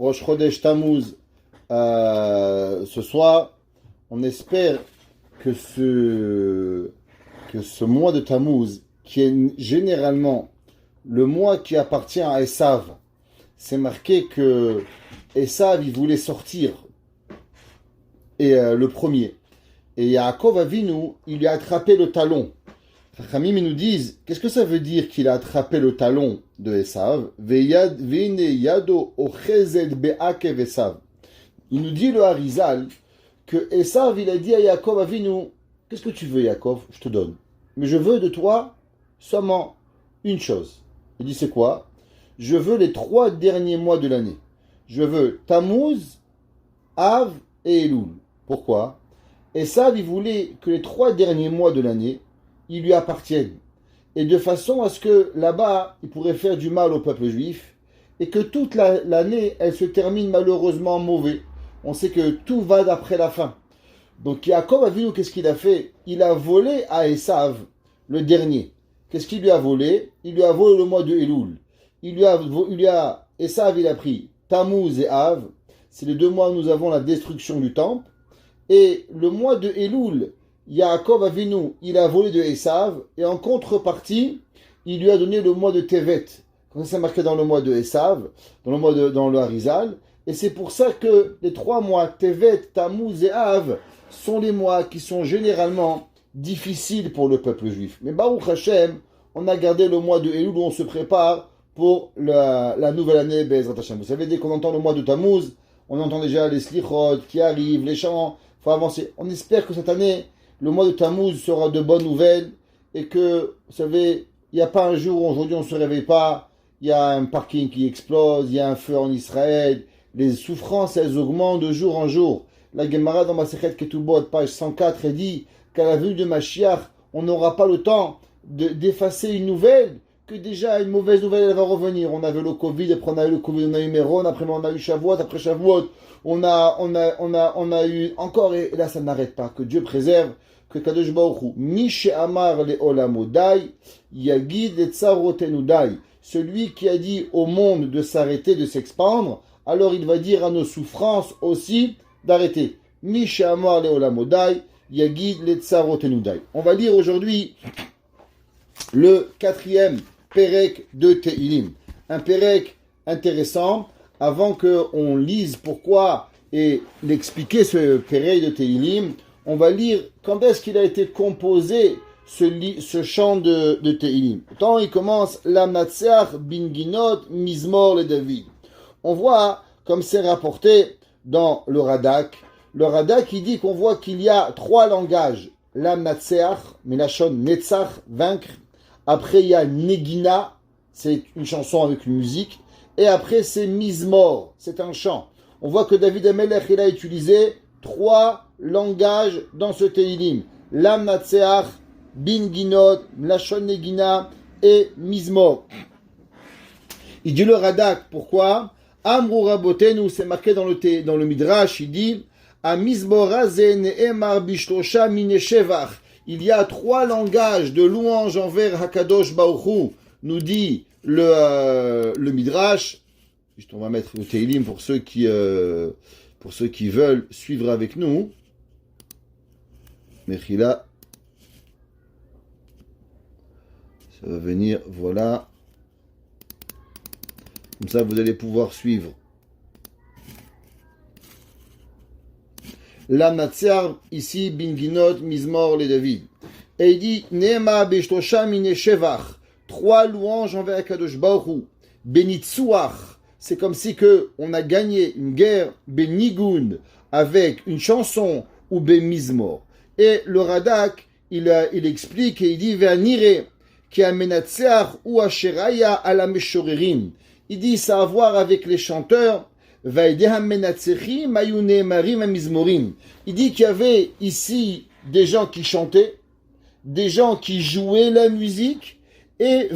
Rosh Chodesh Tammuz ce soir. On espère que ce mois de Tammuz, qui est généralement le mois qui appartient à Esav, c'est marqué que Esav, il voulait sortir, et le premier. Et Yaakov Avinu, il lui a attrapé le talon. Chachamim, ils nous disent, qu'est-ce que ça veut dire qu'il a attrapé le talon de Esav? Il nous dit le Harizal que Esav, il a dit à Yaakov Avinu, qu'est-ce que tu veux, Yaakov? Je te donne. Mais je veux de toi seulement une chose. Il dit, c'est quoi? Je veux les 3 derniers mois de l'année. Je veux Tammuz, Av et Elul. Pourquoi? Esav, il voulait que les 3 derniers mois de l'année, ils lui appartiennent. Et de façon à ce que là-bas, il pourrait faire du mal au peuple juif, et que toute l'année, elle se termine malheureusement mauvais. On sait que tout va d'après la fin. Donc Yaakov a vu qu'est-ce qu'il a fait? Il a volé à Esav le dernier. Qu'est-ce qu'il lui a volé? Il lui a volé le mois de Elul. Esav, il a pris Tammuz et Av. C'est les 2 mois où nous avons la destruction du temple. Et le mois de Elul, Yaakov Avinu, il a volé de Esav. Et en contrepartie, il lui a donné le mois de Tevet. Comme ça, c'est marqué dans le mois de Esav, dans le Harizal. Et c'est pour ça que les 3 mois, Tevet, Tammuz et Av, sont les mois qui sont généralement difficiles pour le peuple juif. Mais Baruch Hashem, on a gardé le mois de Elul où on se prépare pour la nouvelle année Be'ezrat Hashem. Vous savez, dès qu'on entend le mois de Tammuz, on entend déjà les slichot qui arrivent, les chants, il faut avancer. On espère que cette année, le mois de Tammuz sera de bonnes nouvelles et que, vous savez, il n'y a pas un jour où aujourd'hui on ne se réveille pas, il y a un parking qui explose, il y a un feu en Israël, les souffrances, elles augmentent de jour en jour. La Gemara dans Masechet Ketubot, page 104, elle dit qu'à la venue de Mashiach, on n'aura pas le temps d'effacer une nouvelle, que déjà une mauvaise nouvelle elle va revenir. On avait le Covid, après on a eu le Covid, on a eu Méron, après on a eu Shavuot, après Shavuot, on a eu encore, et là ça n'arrête pas. Que Dieu préserve, que Kadosh Baruch Hu, Mishe Amar le Olamodai, Yagid le Tsarotenudai, celui qui a dit au monde de s'arrêter, de s'expandre, alors il va dire à nos souffrances aussi d'arrêter. Mishe Amar le Olamodai, Yagid le Tsarotenudai. On va lire aujourd'hui le 4e Pérec de Tehilim. Un Pérec intéressant. Avant qu'on lise pourquoi et l'expliquer ce Pérec de Tehilim, on va lire quand est-ce qu'il a été composé ce chant de Tehilim. Pourtant, il commence Lamnatseach Binginot Mizmor le David. On voit, comme c'est rapporté dans le Radak, il dit qu'on voit qu'il y a 3 langages. Lamnatseach, Melachon Netzach, vaincre. Après, il y a Negina, c'est une chanson avec une musique. Et après, c'est Mizmor, c'est un chant. On voit que David Amelech, il a utilisé 3 langages dans ce Tehilim. Lam Natseach, Bin Ginot, Mlachon Negina et Mizmor. Il dit le Radak, pourquoi? Amru Rabotenu, c'est marqué dans le Midrash, il dit A Mizmor Haze Ne'emar Bishlosha Mineshevach. Il y a 3 langages de louange envers Hakadosh Baruch Hu, nous dit le Midrash. Juste, on va mettre le Tehilim pour ceux qui veulent suivre avec nous. Mechila. Ça va venir, voilà. Comme ça, vous allez pouvoir suivre. La Natsear, ici, Binginot, Mizmor, les David. Et il dit, Neema Beshtosha Mine Shevach. 3 louanges envers Kadosh Baruch Hu. Benitsuach. C'est comme si on a gagné une guerre, Benigun, avec une chanson, ou Mizmor. Et le Radak, il explique et il dit, Ve'anire, ki amenatseach ou asheraya ala meshorerim. Il dit, ça a à voir avec les chanteurs. Il dit qu'il y avait ici des gens qui chantaient, des gens qui jouaient la musique, et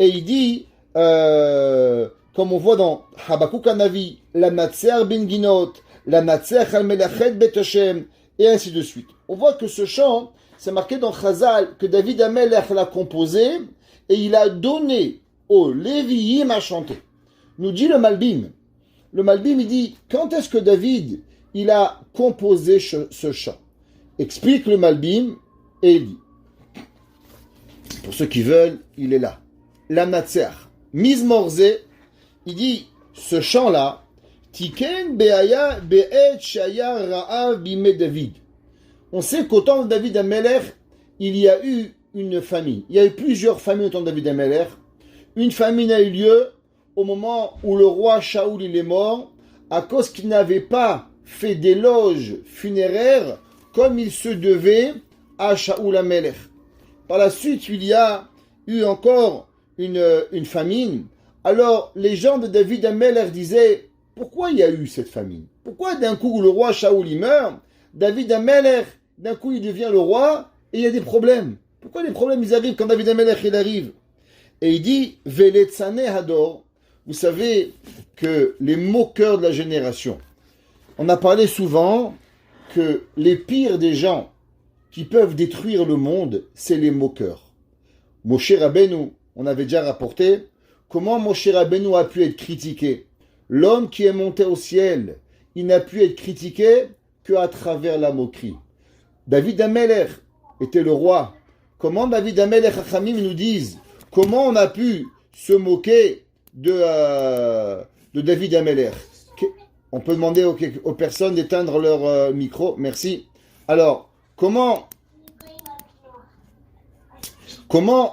il dit, comme on voit dans Habakkuk Hanavi, la Natser bin Ginot, la Natser al Melachet Bet Hashem, et ainsi de suite. On voit que ce chant, c'est marqué dans Chazal, que David Amelech l'a composé, et il a donné aux Lévi'im à chanter. Nous dit le Malbim. Le Malbim, il dit, quand est-ce que David, il a composé ce chant? Explique le Malbim, et il dit, pour ceux qui veulent, il est là. La Natser, Mizmorze, il dit, ce chant-là, Tiken Be'aya Be'et Shaya Ra'av Bime David. On sait qu'au temps de David Amelech, il y a eu une famine. Il y a eu plusieurs famines au temps de David Amelech. Une famine a eu lieu au moment où le roi Shaoul il est mort, à cause qu'il n'avait pas fait d'éloges funéraires comme il se devait à Shaoul Amelech. Par la suite, il y a eu encore une famine. Alors, les gens de David Amelech disaient, pourquoi il y a eu cette famine? Pourquoi d'un coup, où le roi Shaoul il meurt, David Amelech, d'un coup, il devient le roi et il y a des problèmes? Pourquoi les problèmes, ils arrivent quand David Amelech, il arrive? Et il dit, Veletsane Hador, vous savez que les moqueurs de la génération, on a parlé souvent que les pires des gens qui peuvent détruire le monde, c'est les moqueurs. Moshe Rabbeinu, on avait déjà rapporté comment Moshe Rabbeinu a pu être critiqué. L'homme qui est monté au ciel, il n'a pu être critiqué qu'à travers la moquerie. David Amelech était le roi. Comment David Amelech Chachamim nous disent comment on a pu se moquer de David Amelech? On peut demander aux personnes d'éteindre leur micro. Merci. Alors, comment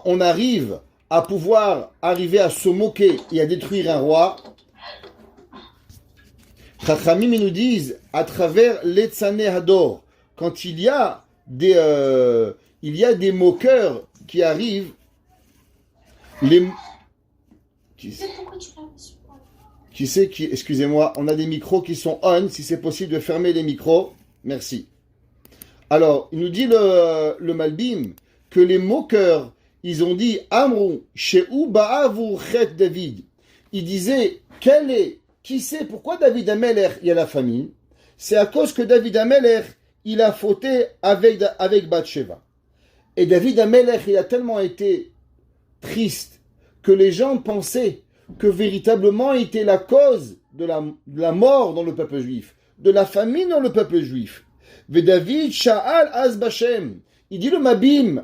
on arrive à pouvoir arriver à se moquer et à détruire un roi? Chachamim nous disent à travers l'Etzane Hador, quand il y a des moqueurs qui arrivent, excusez-moi, on a des micros qui sont on, si c'est possible de fermer les micros, merci. Alors, il nous dit le Malbim que les moqueurs, ils ont dit Amrou, Shehu Ba'avu Chet David. Ils disaient, qui sait pourquoi David Amelech, il y a la famine? C'est à cause que David Amelech, il a fauté avec Bathsheba. Et David Amelech, il a tellement été triste que les gens pensaient que véritablement il était la cause de la mort dans le peuple juif, de la famine dans le peuple juif. David Sha'al Az Bashem. Il dit le Mabim,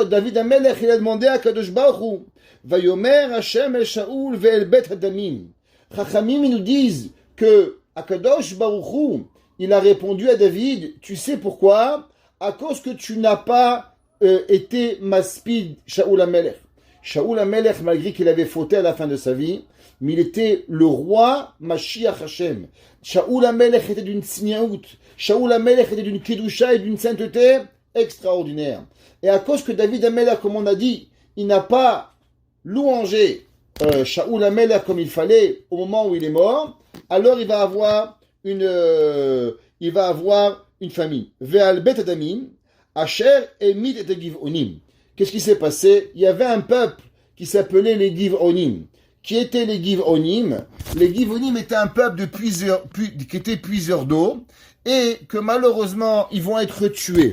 David Amelech, il a demandé à Kadosh Baruch Hu, Vayomer Hashem el Shaoul ve'el Bet Hadamim. Chachamim, ils nous disent que Akadosh Baruch Hu, il a répondu à David, tu sais pourquoi? À cause que tu n'as pas été maspid Shaoul Amelech. Shaoul Amelech, malgré qu'il avait fauté à la fin de sa vie, mais il était le roi Mashiach Hashem. Shaoul Amelech était d'une tsniaout. Shaoul Amelech était d'une kedusha et d'une sainteté extraordinaire. Et à cause que David Amelech, comme on a dit, il n'a pas louangé Shaoul Amelech comme il fallait au moment où il est mort, alors il va avoir une famine. Ve'al bet adamim, asher emit et Giv'onim. Qu'est-ce qui s'est passé? Il y avait un peuple qui s'appelait les Giv'onim. Qui étaient les Giv'onim? Les Giv'onim étaient un peuple qui était puiseur d'eau et que malheureusement ils vont être tués.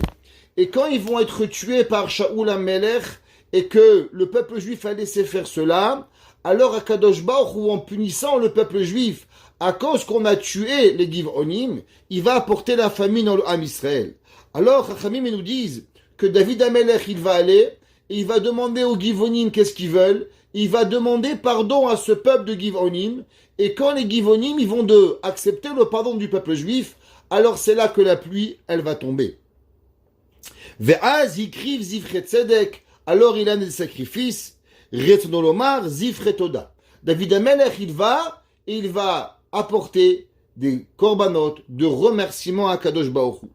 Et quand ils vont être tués par Shaoul Amelech et que le peuple juif a laissé faire cela, alors Akadosh Baruch Hu, en punissant le peuple juif à cause qu'on a tué les Giv'onim, il va apporter la famine dans le Ham Israël. Alors Chachamim nous disent que David Amelech il va aller et il va demander aux Giv'onim qu'est-ce qu'ils veulent. Il va demander pardon à ce peuple de Giv'onim et quand les Giv'onim ils vont accepter le pardon du peuple juif, alors c'est là que la pluie elle va tomber. Ve'az yikriv zifret tzedek, alors il a des sacrifices. Retnolomar zifret toda. David Amelech il va apporter des korbanot de remerciement à Kadosh Baruch Hu.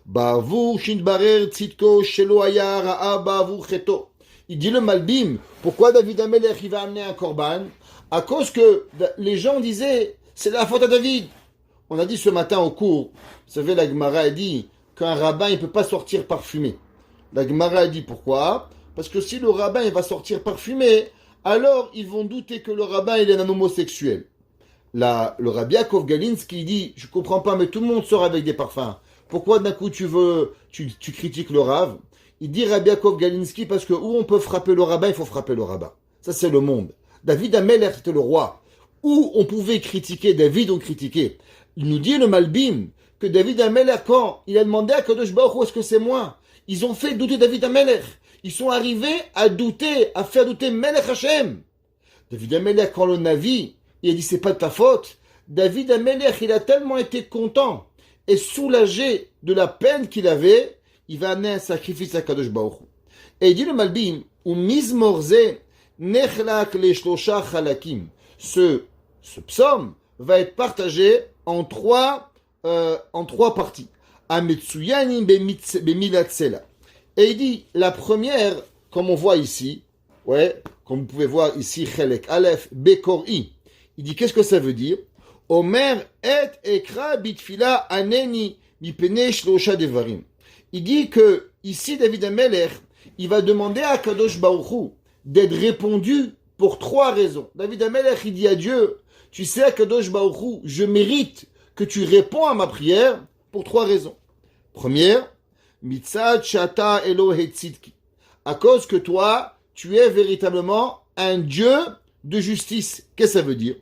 Ba'avur shindbarer tzitko shelo haya ra'a ba'avur cheto. Il dit le Malbim, pourquoi David Amelech il va amener un korban? À cause que les gens disaient, c'est la faute à David. On a dit ce matin au cours, vous savez, la Gemara a dit qu'un rabbin il peut pas sortir parfumé. La Gemara a dit pourquoi? Parce que si le rabbin il va sortir parfumé, alors ils vont douter que le rabbin il est un homosexuel. Le Rabbi Yaakov Galinsky dit, je comprends pas, mais tout le monde sort avec des parfums. Pourquoi d'un coup tu critiques le Rav? Il dit Rabbi Yaakov Galinsky parce que où on peut frapper le rabbin, il faut frapper le rabbin. Ça c'est le monde. David Amelech était le roi. Où on pouvait critiquer David, on critiquait. Il nous dit le Malbim que David Amelech, quand il a demandé à Kadosh Baruch Hu, est-ce que c'est moi? Ils ont fait douter David Amelech. Ils sont arrivés à douter, à faire douter Melech Hashem. David Amelech, quand le Navi, il a dit c'est pas de ta faute. David Amelech, il a tellement été content et soulagé de la peine qu'il avait, il va amener un sacrifice à Kadosh Baruch Hu. Et il dit le Malbim, ou mizmorze nechlak le shlosha chalakim. Ce psaume va être partagé en trois parties. Ametsuyanim bemilatsela. Et il dit, la première, comme on voit ici, comme vous pouvez voir ici, Chelek Aleph Bekori. Il dit, qu'est-ce que ça veut dire? Omer et ekra bitfila aneni mipene shlosha devarim. Il dit que, ici, David Amelech, il va demander à Kadosh Baruch Hu d'être répondu pour trois raisons. David Amelech, il dit à Dieu, tu sais, Kadosh Baruch Hu, je mérite que tu réponds à ma prière pour trois raisons. Première, mitzad shata Elohe tzidki. À cause que toi, tu es véritablement un Dieu de justice. Qu'est-ce que ça veut dire?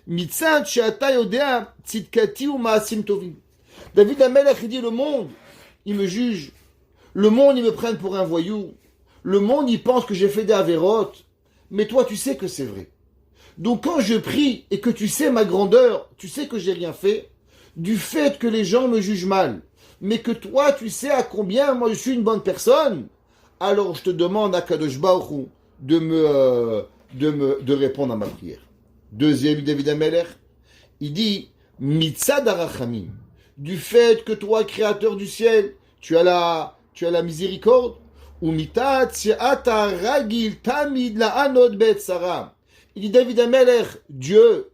Mitzad shata yodea tzidkati ou maasim tovim. David Amelech, il dit, le monde, il me juge. Le monde, il me prenne pour un voyou. Le monde, il pense que j'ai fait des avérotes. Mais toi, tu sais que c'est vrai. Donc, quand je prie et que tu sais ma grandeur, tu sais que j'ai rien fait, du fait que les gens me jugent mal, mais que toi, tu sais à combien moi je suis une bonne personne, alors je te demande à Kadosh Baruch Hu de répondre à ma prière. Deuxième, David Amelech, il dit, mitzad arachamim, du fait que toi, créateur du ciel, tu as la miséricorde, ou mitad si'ata ragil tamid la anod be'etzara. Il dit, David Amelech, Dieu,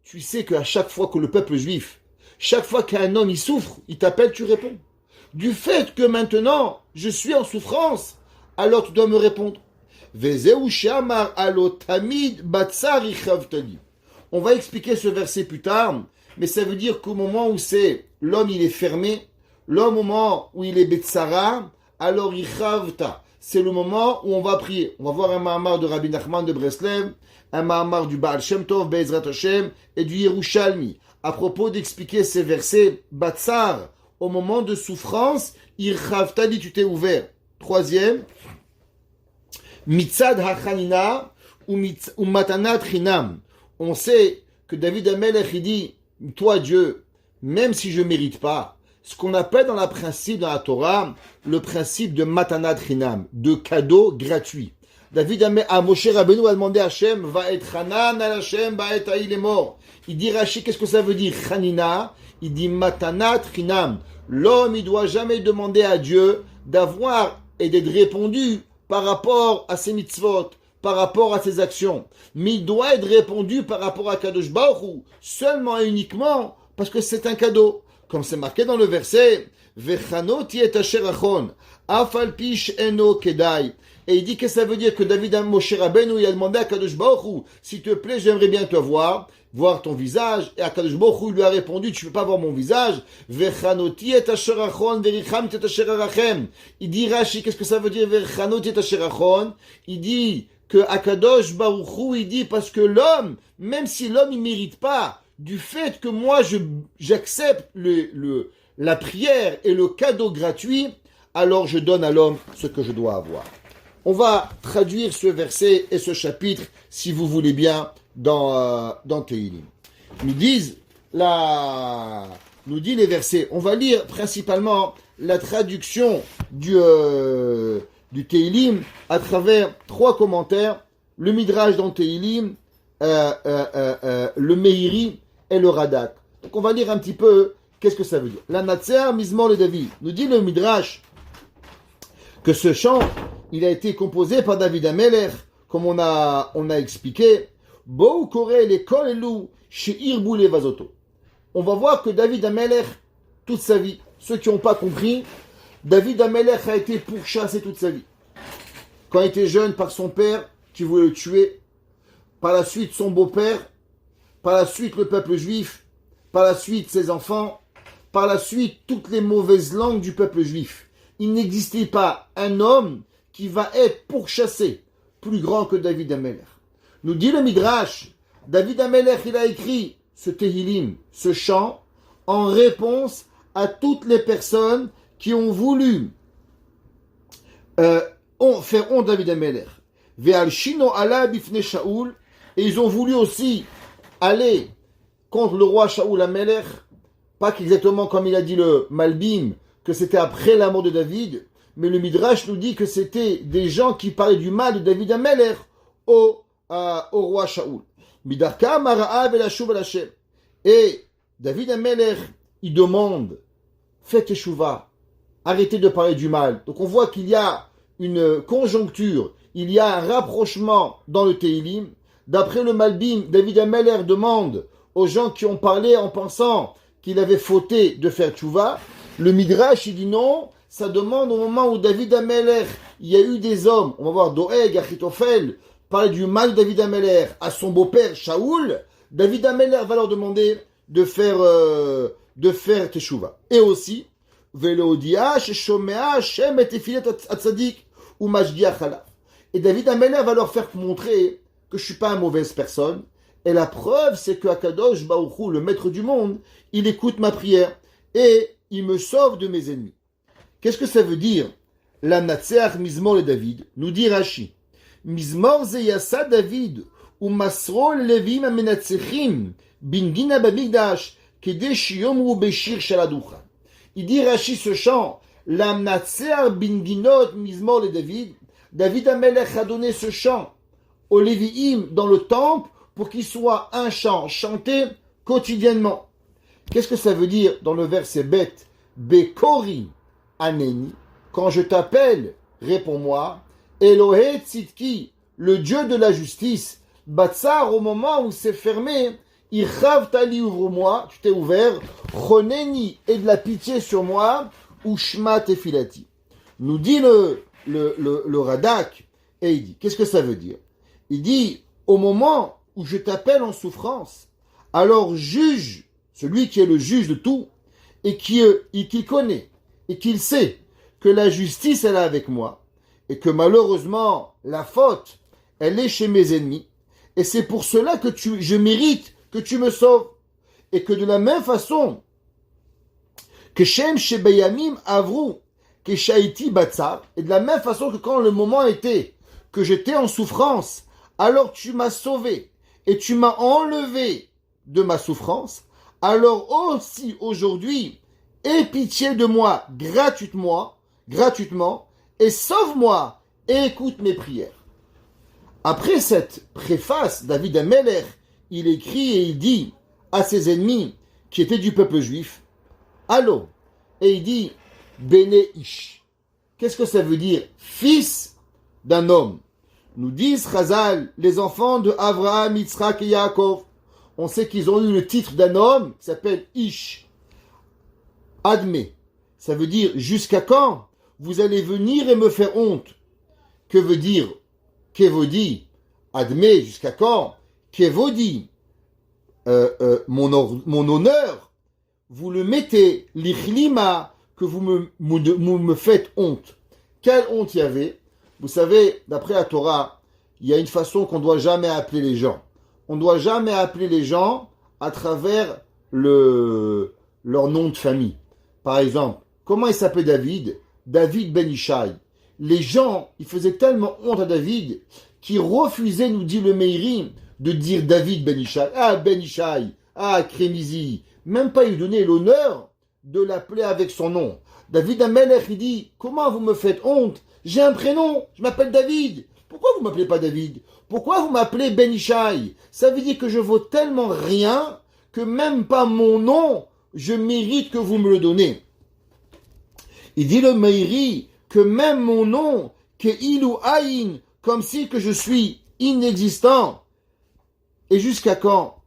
tu sais qu'à chaque fois que le peuple juif, chaque fois qu'un homme il souffre, il t'appelle, tu réponds. Du fait que maintenant, je suis en souffrance, alors tu dois me répondre. On va expliquer ce verset plus tard, mais ça veut dire qu'au moment où l'homme il est fermé, l'homme au moment où il est betsara, alors il chavta. C'est le moment où on va prier. On va voir un mahamar de Rabbi Nachman de Breslev, un mahamar du Baal Shem Tov, Be'ezrat Hashem, et du Yerushalmi. À propos d'expliquer ces versets, Batsar, au moment de souffrance, Irchavta dit tu t'es ouvert. Troisième, Mitzad Hachanina ou Matanat Chinam. On sait que David Amelech il dit, toi Dieu, même si je ne mérite pas, ce qu'on appelle dans la Torah, le principe de Matanat Chinam, de cadeau gratuit. David à Moshe Rabbeinu a demandé à Hachem, va être Hanan al Hachem, va être il est mort. Il dit Rashi, qu'est-ce que ça veut dire? Chanina, il dit Matanat Chinam. L'homme, il doit jamais demander à Dieu d'avoir et d'être répondu par rapport à ses mitzvot, par rapport à ses actions. Mais il doit être répondu par rapport à Kadosh Baruch Hu, seulement et uniquement parce que c'est un cadeau. Comme c'est marqué dans le verset, Vechanoti et asherachon, afalpish eno kedai. Et il dit que ça veut dire que David Moshe Rabbeinu, il a demandé à Kadosh Baruch Hu, s'il te plaît, j'aimerais bien te voir ton visage. Et à Kadosh Baruch Hu lui a répondu, tu ne peux pas voir mon visage. Vechanoti et asherachon, vericham et asherachem. Il dit Rashi, qu'est-ce que ça veut dire Vechanoti et asherachon? Il dit que à Kadosh Baruch Hu, il dit parce que l'homme, même si l'homme il mérite pas, du fait que moi j'accepte la prière et le cadeau gratuit, alors je donne à l'homme ce que je dois avoir. On va traduire ce verset et ce chapitre, si vous voulez bien, dans Tehillim. Nous dit les versets. On va lire principalement la traduction du Tehillim à travers trois commentaires, le Midrash dans Tehillim, le Meiri et le Radak. Donc on va lire un petit peu qu'est-ce que ça veut dire. La Natser Mizmor le David. Nous dit le Midrash que ce chant, il a été composé par David Amelech, comme on a expliqué. Bou kore le kol elu she'irbu levazoto. On va voir que David Amelech, toute sa vie, ceux qui n'ont pas compris, David Amelech a été pourchassé toute sa vie. Quand il était jeune par son père, qui voulait le tuer, par la suite son beau-père, par la suite le peuple juif, par la suite ses enfants, par la suite toutes les mauvaises langues du peuple juif. Il n'existait pas un homme qui va être pourchassé plus grand que David Amelech. Nous dit le Midrash, David Amelech, il a écrit ce Tehillim, ce chant, en réponse à toutes les personnes qui ont voulu faire honte David Amelech. Ve'al shino ala bifne Shaoul, et ils ont voulu aussi aller contre le roi Shaoul Amelech, pas exactement comme il a dit le Malbim, que c'était après la mort de David, mais le Midrash nous dit que c'était des gens qui parlaient du mal de David Amelech au roi Shaoul. Midarka mara'a velashuv al Hashem. Et David Amelech, il demande, faites teshuva, arrêtez de parler du mal. Donc on voit qu'il y a une conjoncture, il y a un rapprochement dans le Tehillim. D'après le Malbim, David Amelech demande aux gens qui ont parlé en pensant qu'il avait fauté de faire teshuva. Le Midrash, il dit non, ça demande au moment où David Amelech, il y a eu des hommes, on va voir Doeg, Achitophel, parler du mal de David Amelech à son beau-père Shaoul. David Amelech va leur demander de faire teshuva. Et aussi, Velodia, Sheshomea, Hashem et Tefilet Atzadik, ou Mashgiach Halav. Et David Amelech va leur faire montrer que je suis pas une mauvaise personne. Et la preuve, c'est que Akadosh Baruch Hu, le maître du monde, il écoute ma prière et il me sauve de mes ennemis. Qu'est-ce que ça veut dire? La Natseach Mizmor et David, nous dit Rashi. Mizmor Zeyasa David, ou Masro Levim Amenatsechim, Bingina Babigdash, Kedesh Yomru Beshir Shaladucha. Il dit Rashi ce chant, la Natseach Binginot Mizmor et David, David Amelech a donné ce chant aux Lévi'im dans le temple pour qu'il soit un chant chanté quotidiennement. Qu'est-ce que ça veut dire dans le verset bête? Bekori Aneni, quand je t'appelle, réponds-moi. Elohe Tzidki, le Dieu de la justice. Batsar, au moment où c'est fermé, Irchav Tali, ouvre-moi, tu t'es ouvert. Choneni, et de la pitié sur moi. Ushma Tefilati. Nous dit le Radak, et il dit, qu'est-ce que ça veut dire? Il dit, au moment où je t'appelle en souffrance, alors juge celui qui est le juge de tout, et qui connaît, et qui sait que la justice, elle est avec moi, et que malheureusement, la faute, elle est chez mes ennemis, et c'est pour cela que je mérite que tu me sauves, et que de la même façon, que Shem Shebayamim Avru, que Shaiti Batsar, et de la même façon que quand le moment était, que j'étais en souffrance, alors tu m'as sauvé, et tu m'as enlevé de ma souffrance, alors aussi aujourd'hui, aie pitié de moi gratuitement, et sauve-moi, et écoute mes prières. Après cette préface, David Amelech, il écrit et il dit à ses ennemis qui étaient du peuple juif, allô, et il dit, Bene Ish. Qu'est-ce que ça veut dire? Fils d'un homme. Nous disent Chazal, les enfants de Avraham, Yitzhak et Yaakov. On sait qu'ils ont eu le titre d'un homme qui s'appelle Ish. Admet. Ça veut dire jusqu'à quand vous allez venir et me faire honte. Que veut dire Kevodi? Admet jusqu'à quand? Kevodi. Mon honneur. Vous le mettez, l'ichlima, que vous me faites honte. Quelle honte il y avait? Vous savez, d'après la Torah, il y a une façon qu'on ne doit jamais appeler les gens. On ne doit jamais appeler les gens à travers leur nom de famille. Par exemple, comment il s'appelait David? David Ben Ishai. Les gens, ils faisaient tellement honte à David qu'ils refusaient, nous dit le Meiri, de dire David Ben Ishai. Ah, Ben Ishai. Ah, Crémizi. Même pas lui donner l'honneur de l'appeler avec son nom. David Amelech, il dit, comment vous me faites honte? J'ai un prénom, je m'appelle David. Pourquoi vous ne m'appelez pas David? Pourquoi vous m'appelez Ben Ishai? Ça veut dire que je vaux tellement rien que même pas mon nom, je mérite que vous me le donnez. Il dit le Meiri que même mon nom, que Ilu Aïn, comme si que je suis inexistant. Et jusqu'à quand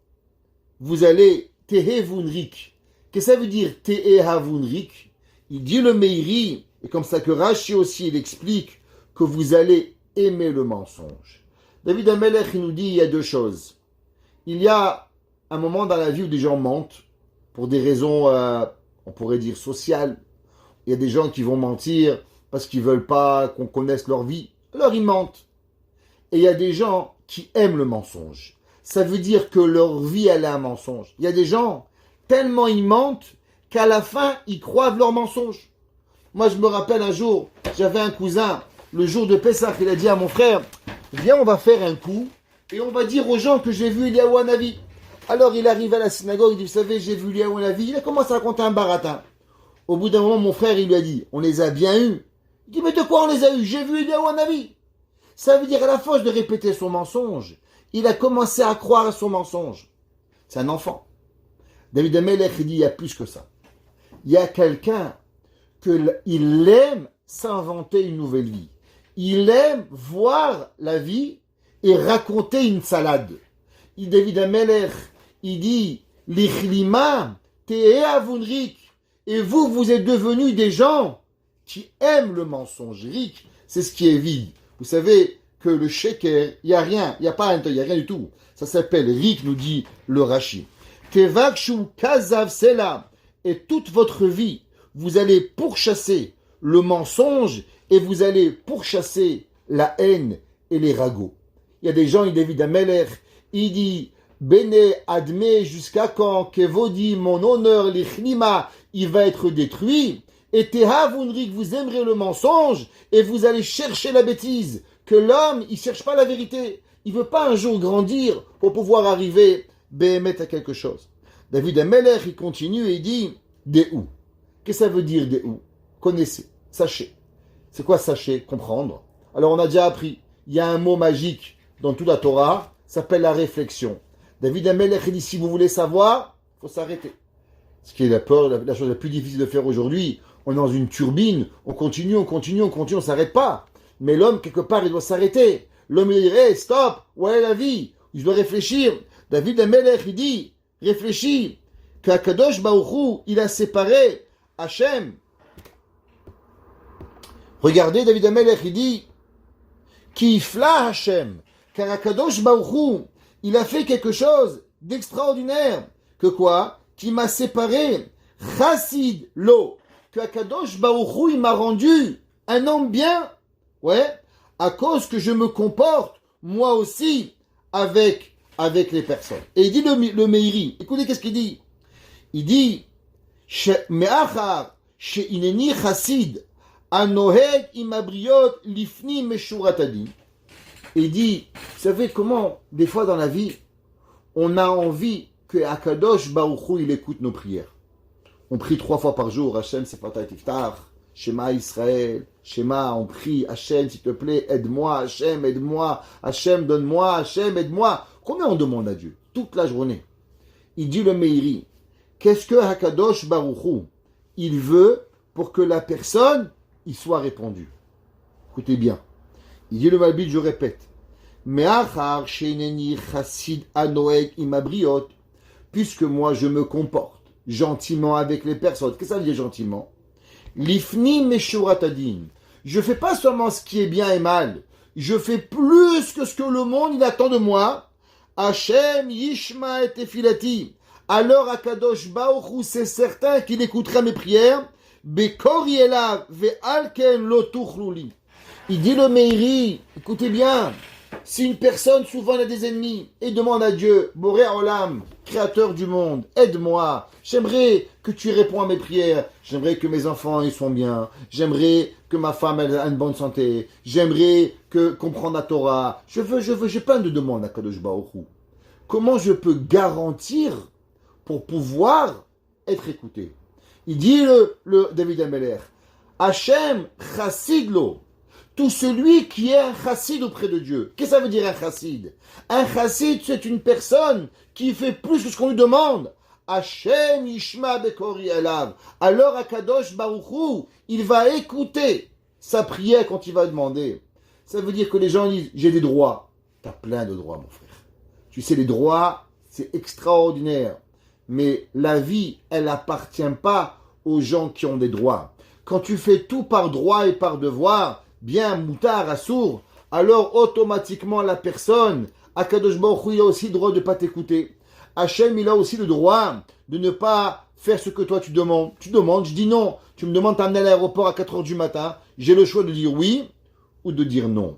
vous allez Tehevunrik? Qu'est-ce que ça veut dire Tehehavunrik? Il dit le Meiri, et comme ça que Rashi aussi il explique que vous allez aimer le mensonge. David Amelech il nous dit il y a deux choses. Il y a un moment dans la vie où des gens mentent pour des raisons, on pourrait dire sociales. Il y a des gens qui vont mentir parce qu'ils veulent pas qu'on connaisse leur vie. Alors ils mentent. Et il y a des gens qui aiment le mensonge. Ça veut dire que leur vie, elle est un mensonge. Il y a des gens, tellement ils mentent, qu'à la fin, ils croient leur mensonge. Moi, je me rappelle un jour, j'avais un cousin, le jour de Pessah, il a dit à mon frère, viens, on va faire un coup, et on va dire aux gens que j'ai vu Eliyahu Hanavi. Alors, il arrive à la synagogue, il dit, vous savez, j'ai vu Eliyahu Hanavi. Il a commencé à raconter un baratin. Au bout d'un moment, mon frère, il lui a dit, on les a bien eus. Il dit, mais de quoi on les a eus? J'ai vu Eliyahu Hanavi. Ça veut dire, à la force de répéter son mensonge, il a commencé à croire à son mensonge. C'est un enfant. David Amelech, il dit, il y a plus que ça. Il y a quelqu'un qu'il aime s'inventer une nouvelle vie. Il aime voir la vie et raconter une salade. David Amelech, il dit, l'ichlima, te'e avunrik. Et vous, vous êtes devenus des gens qui aiment le mensonge. Rik, c'est ce qui est vide. Vous savez que le sheker, il n'y a rien, il n'y a pas un, il n'y a rien du tout. Ça s'appelle rik, nous dit le Rashi. Tevakshu kazav sela. Et toute votre vie, vous allez pourchasser le mensonge et vous allez pourchasser la haine et les ragots. Il y a des gens, il David Amelech, il dit, Bene admet jusqu'à quand, Kevodi, mon honneur, l'ichnima, il va être détruit. Et Tehavunrik, vous aimerez le mensonge et vous allez chercher la bêtise. Que l'homme, il cherche pas la vérité. Il veut pas un jour grandir pour pouvoir arriver, Béhémet, à quelque chose. David Amelech, il continue et il dit, Déhou. Qu'est-ce que ça veut dire Déhou? Connaissez, sachez. C'est quoi sachez? Comprendre. Alors on a déjà appris, il y a un mot magique dans toute la Torah, ça s'appelle la réflexion. David Amelech, il dit, si vous voulez savoir, il faut s'arrêter. Ce qui est la chose la plus difficile de faire aujourd'hui. On est dans une turbine, on continue, on s'arrête pas. Mais l'homme, quelque part, il doit s'arrêter. L'homme, il dit, hey, stop, où est la vie? Il doit réfléchir. David Amelech, il dit, réfléchis, qu'Akadosh Baruch Hu, il a séparé Hachem. Regardez, David Amelech, il dit, Kifla Hachem, car Akadosh Baruch Hu, il a fait quelque chose d'extraordinaire. Que quoi? Qui m'a séparé. Chassid lo. Que Akadosh Baruch Hu, il m'a rendu un homme bien. Ouais. À cause que je me comporte, moi aussi, avec les personnes. Et il dit le Meiri. Écoutez, qu'est-ce qu'il dit? Il dit, Me'achar, she'ineni chassid, anoheg imabriot lifni meshuratadi. Et il dit, vous savez comment, des fois dans la vie, on a envie que Akadosh Baruch Hu, il écoute nos prières. On prie 3 fois par jour, Hachem Sefata Tiftar, Shema Israël, Shema, on prie, Hachem, s'il te plaît, aide-moi, Hachem, donne-moi, Hachem, aide-moi. Combien on demande à Dieu? Toute la journée. Il dit le Meiri, qu'est-ce que Akadosh Baruch Hu, il veut pour que la personne, il soit répondu? Écoutez bien. Il dit le Malbit, je répète. Me'achar sheineni chassid anoeg imabriot, puisque moi je me comporte gentiment avec les personnes. Qu'est-ce que ça veut dire gentiment? Lifni meshuratadin. Je fais pas seulement ce qui est bien et mal. Je fais plus que ce que le monde il attend de moi. Hachem yishma et tefilati. Alors Akadosh Baruch Hu, c'est certain qu'il écoutera mes prières. Bekori elav ve'alken lo tuchluli. Il dit le Meiri, écoutez bien, si une personne souvent a des ennemis et demande à Dieu, Boré Olam, créateur du monde, aide-moi, j'aimerais que tu réponds à mes prières, j'aimerais que mes enfants ils sont bien, j'aimerais que ma femme elle a une bonne santé, j'aimerais que comprendre la Torah, j'ai plein de demandes à Kadosh Baruch Hu. Comment je peux garantir pour pouvoir être écouté? Il dit le David Amelech, Hachem chassidlo. Tout celui qui est un chassid auprès de Dieu. Qu'est-ce que ça veut dire un chassid? Un chassid, c'est une personne qui fait plus que ce qu'on lui demande. Hachem yishma bekori elav. Alors Akadosh Baruch Hu, il va écouter sa prière quand il va demander. Ça veut dire que les gens disent, j'ai des droits. T'as plein de droits, mon frère. Tu sais, les droits, c'est extraordinaire. Mais la vie, elle n'appartient pas aux gens qui ont des droits. Quand tu fais tout par droit et par devoir, bien moutard, assourd, alors automatiquement la personne, Akadosh Baruch Hu, il a aussi le droit de ne pas t'écouter. Hachem, il a aussi le droit de ne pas faire ce que toi tu demandes. Tu demandes, je dis non. Tu me demandes de t'amener à l'aéroport à 4h du matin. J'ai le choix de dire oui ou de dire non.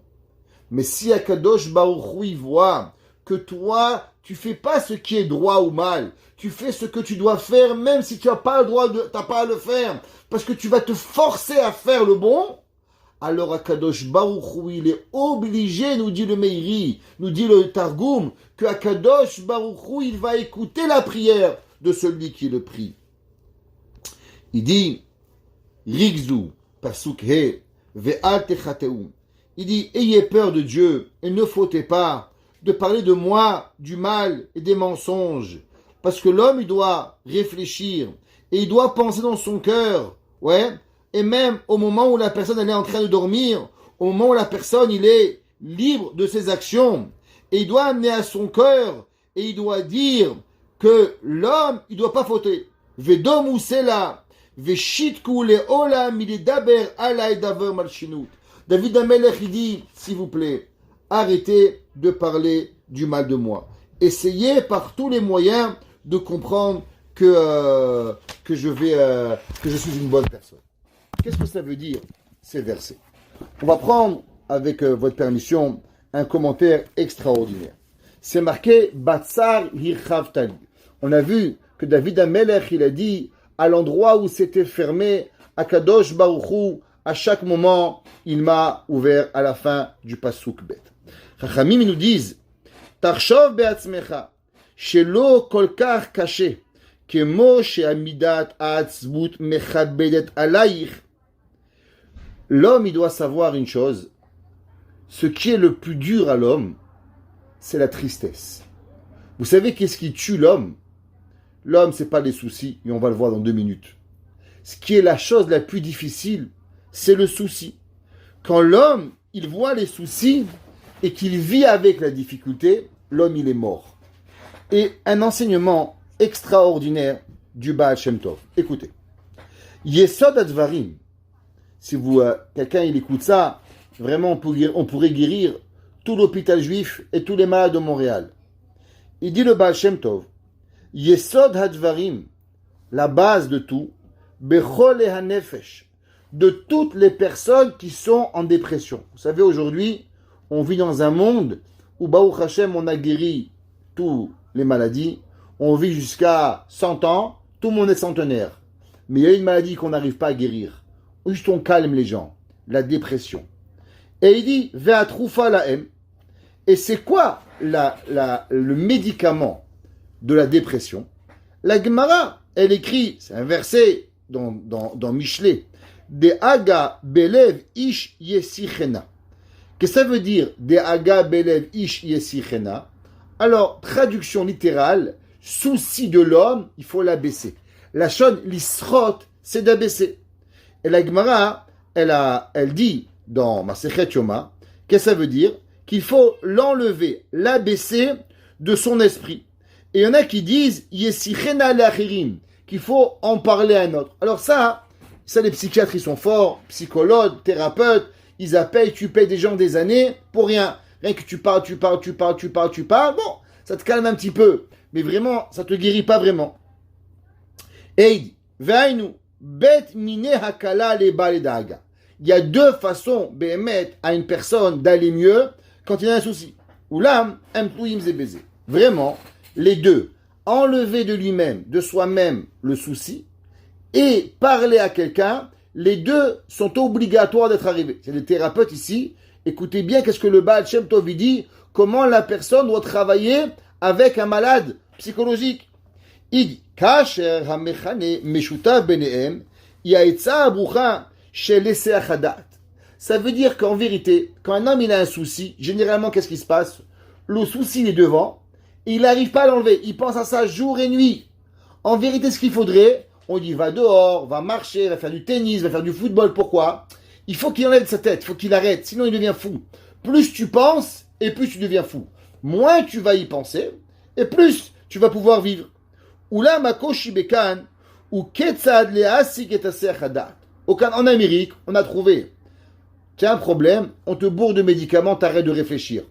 Mais si Akadosh Baruch Hu, il voit que toi, tu fais pas ce qui est droit ou mal, tu fais ce que tu dois faire, même si tu n'as pas le droit t'as pas à le faire, parce que tu vas te forcer à faire le bon, alors Akadosh Baruch Hu, il est obligé, nous dit le Meiri, nous dit le Targum, que Akadosh Baruch Hu, il va écouter la prière de celui qui le prie. Il dit, Rigzu, Pasuk He, Ve'al Techateu. Il dit, ayez peur de Dieu et ne fautez pas de parler de moi, du mal et des mensonges. Parce que l'homme, il doit réfléchir et il doit penser dans son cœur. Ouais. Et même au moment où la personne elle est en train de dormir, au moment où la personne il est libre de ses actions, et il doit amener à son cœur et il doit dire que l'homme, il doit pas fauter. Vedomu sela, veshitku le olam daber alay daver malshinut. David Amelech, il dit, s'il vous plaît, arrêtez de parler du mal de moi. Essayez par tous les moyens de comprendre que je suis une bonne personne. Qu'est-ce que ça veut dire, ces versets? On va prendre, avec votre permission, un commentaire extraordinaire. C'est marqué Batsar Hirchavtali. On a vu que David Amelech, il a dit, à l'endroit où c'était fermé, Akadosh Baruch Hu, à chaque moment, il m'a ouvert à la fin du Pasuk Bet. Chachamim nous disent, Tarshov be'atzmecha, shelo kolkar kaché, kemo she'amidat ha'atzvut mechabedet alayich. L'homme, il doit savoir une chose. Ce qui est le plus dur à l'homme, c'est la tristesse. Vous savez qu'est-ce qui tue l'homme? L'homme, c'est pas les soucis, et on va le voir dans 2 minutes. Ce qui est la chose la plus difficile, c'est le souci. Quand l'homme, il voit les soucis et qu'il vit avec la difficulté, l'homme, il est mort. Et un enseignement extraordinaire du Baal Shem Tov. Écoutez. Yesod Advarim. Si quelqu'un il écoute ça, vraiment on pourrait guérir tout l'hôpital juif et tous les malades de Montréal. Il dit le Baal Shem Tov, Yesod Hadvarim, la base de tout, Bechol HaNefesh, de toutes les personnes qui sont en dépression. Vous savez, aujourd'hui, on vit dans un monde où Baruch Hashem, on a guéri toutes les maladies, on vit jusqu'à 100 ans, tout le monde est centenaire. Mais il y a une maladie qu'on n'arrive pas à guérir. Juste on calme les gens, la dépression. Et il dit, Ve'atrufa lahem. Et c'est quoi le médicament de la dépression? La Gemara, elle écrit, c'est un verset dans Michelet, De aga belev ish yesichena. Qu'est-ce que ça veut dire, De aga belev ish yesichena? Alors, traduction littérale, souci de l'homme, il faut l'abaisser. La chose, l'isrot, c'est d'abaisser. Et la Gemara, elle dit dans Masechet Yoma, qu'est-ce que ça veut dire? Qu'il faut l'enlever, l'abaisser de son esprit. Et il y en a qui disent Yesichena lachirim, qu'il faut en parler à un autre. Alors ça, les psychiatres, ils sont forts, psychologues, thérapeutes, ils appellent, tu payes des gens des années pour rien. Rien que tu parles, bon, ça te calme un petit peu. Mais vraiment, ça te guérit pas vraiment. Et il dit, Ve'ainu, bet mine hakala le baledaga. Il y a 2 façons, bémet, à une personne d'aller mieux quand il y a un souci. Ou l'âme, employim zebeze. Vraiment, les deux. Enlever de lui-même, de soi-même, le souci et parler à quelqu'un, les deux sont obligatoires d'être arrivés. C'est les thérapeutes ici. Écoutez bien qu'est-ce que le Baal Shem Tov dit, comment la personne doit travailler avec un malade psychologique. Il dit, Kasher hamechane meshutav benehem, yaetza abrucha shelese achadat. Ça veut dire qu'en vérité, quand un homme il a un souci, généralement qu'est-ce qui se passe? Le souci il est devant, et il n'arrive pas à l'enlever. Il pense à ça jour et nuit. En vérité, ce qu'il faudrait, on dit va dehors, va marcher, va faire du tennis, va faire du football. Pourquoi? Il faut qu'il enlève de sa tête, il faut qu'il arrête, sinon il devient fou. Plus tu penses, et plus tu deviens fou. Moins tu vas y penser, et plus tu vas pouvoir vivre. Oula mako shibekan, ou ketzad leasik et adat. En Amérique, on a trouvé. Tu as un problème, on te bourre de médicaments, t'arrêtes de réfléchir.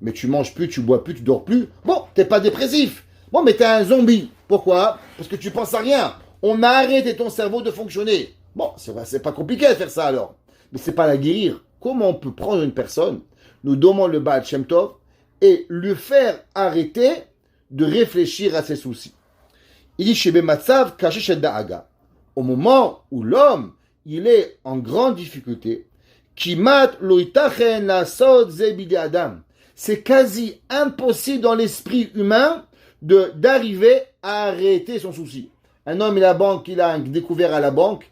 Mais tu manges plus, tu bois plus, tu dors plus. Bon, t'es pas dépressif. Bon, mais t'es un zombie. Pourquoi? Parce que tu penses à rien. On a arrêté ton cerveau de fonctionner. Bon, c'est pas compliqué de faire ça alors. Mais c'est pas la guérir. Comment on peut prendre une personne, nous demande le Baal Shem Tov, et lui faire arrêter de réfléchir à ses soucis. Il dit Shebe Matzav Kashesh Da'aga. Au moment où l'homme il est en grande difficulté, Kimat lo itachen lasod ze bidei Adam. C'est quasi impossible dans l'esprit humain d'arriver à arrêter son souci. Un homme, il a un découvert à la banque,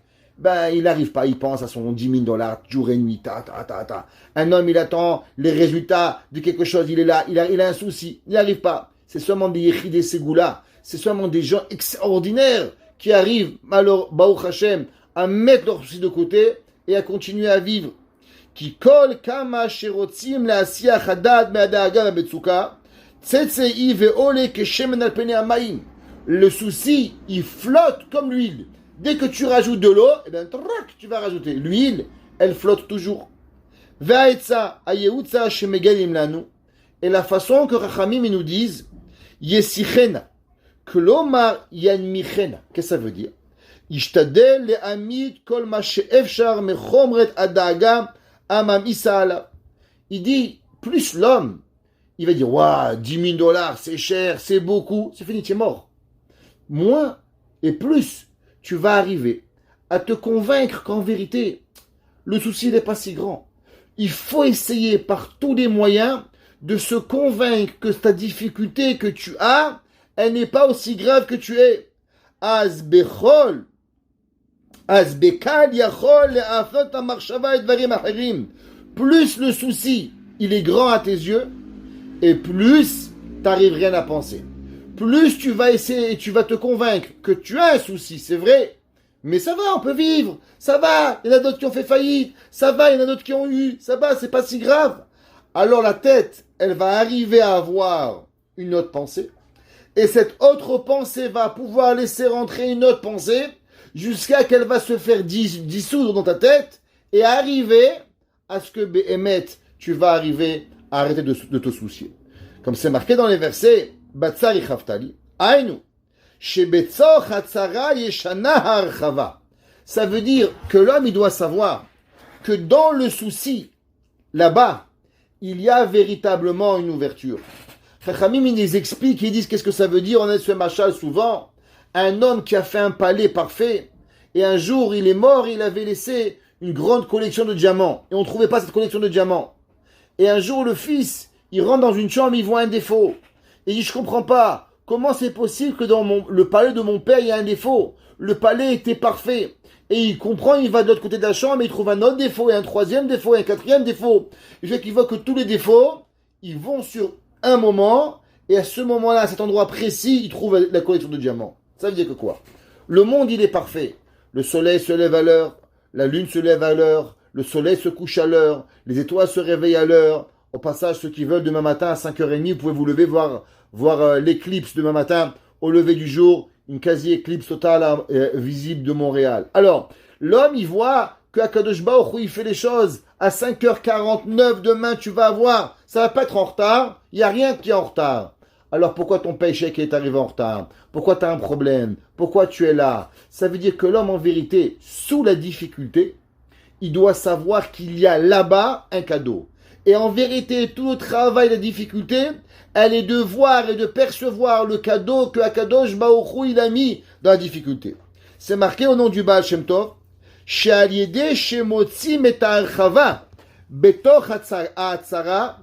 il n'arrive pas, il pense à son 10 000 dollars jour et nuit, Un homme, il attend les résultats de quelque chose, il est là, il a un souci, il n'arrive pas. C'est seulement des yéchid et ségoula, c'est seulement des gens extraordinaires qui arrivent, alors, Baruch Hashem, à mettre leurs soucis de côté et à continuer à vivre. Qui kol kama sherotzim la'asiya hadad me'adaaga ve'metzuka, tzetzei ve'ole keshemen al penei hamayim. Le souci, il flotte comme l'huile. Dès que tu rajoutes de l'eau, tu vas rajouter. L'huile, elle flotte toujours. Ve'aetza ayeutza shemegalim lanu. Et la façon que Rachamim nous disent, yesichena, klomar yanmichena. Qu'est-ce que ça veut dire? Ishtadel le'amid kol ma she'efshar mechomret adaaga amam isa'ala. Il dit, plus l'homme, il va dire, waouh, 10 000 dollars, c'est cher, c'est beaucoup, c'est fini, tu es mort. Moins et plus, tu vas arriver à te convaincre qu'en vérité, le souci n'est pas si grand. Il faut essayer par tous les moyens de se convaincre que ta difficulté que tu as, elle n'est pas aussi grave que tu es. Azbechol, azbekal yachol le'afot ha'marshava et dvarim acherim. Plus le souci, il est grand à tes yeux, et plus tu n'arrives rien à penser. Plus tu vas essayer et tu vas te convaincre que tu as un souci, c'est vrai, mais ça va, on peut vivre, ça va, il y en a d'autres qui ont fait faillite, ça va, il y en a d'autres qui ont eu, ça va, c'est pas si grave. Alors la tête, elle va arriver à avoir une autre pensée, et cette autre pensée va pouvoir laisser rentrer une autre pensée, jusqu'à qu'elle va se faire dissoudre dans ta tête, et arriver à ce que, Béhémet, tu vas arriver à arrêter de te soucier. Comme c'est marqué dans les versets, Batsari Chaftali, Aïnou, Shebetzor Hatzara Yeshana Harchava. Ça veut dire que l'homme, il doit savoir que dans le souci, là-bas, il y a véritablement une ouverture. Chachamim, ils les expliquent, ils disent qu'est-ce que ça veut dire. On a ce machal souvent. Un homme qui a fait un palais parfait, et un jour, il est mort, il avait laissé une grande collection de diamants, et on ne trouvait pas cette collection de diamants. Et un jour, le fils, il rentre dans une chambre, il voit un défaut. Et il dit, je comprends pas. Comment c'est possible que dans le palais de mon père, il y a un défaut? Le palais était parfait. Et il comprend, il va de l'autre côté de la chambre, et il trouve un autre défaut, et un troisième défaut, et un quatrième défaut. Il fait qu'il voit que tous les défauts, ils vont sur un moment, et à ce moment-là, à cet endroit précis, il trouve la collection de diamants. Ça veut dire que quoi? Le monde, il est parfait. Le soleil se lève à l'heure, la lune se lève à l'heure, le soleil se couche à l'heure, les étoiles se réveillent à l'heure. Au passage, ceux qui veulent demain matin à 5h30, vous pouvez vous lever, voir l'éclipse demain matin, au lever du jour, une quasi-éclipse totale visible de Montréal. Alors, l'homme, il voit que Akadosh Baruch Hu, il fait les choses. À 5h49 demain, tu vas avoir. Ça va pas être en retard. Il n'y a rien qui est en retard. Alors, pourquoi ton paycheck est arrivé en retard? Pourquoi tu as un problème? Pourquoi tu es là? Ça veut dire que l'homme, en vérité, sous la difficulté, il doit savoir qu'il y a là-bas un cadeau. Et en vérité, tout le travail, la difficulté, elle est de voir et de percevoir le cadeau que Akadosh Baruch Hu, il a mis dans la difficulté. C'est marqué au nom du Baal Shem Tov, She'al yedei shemotzim et ha'archava betoch ha'atzara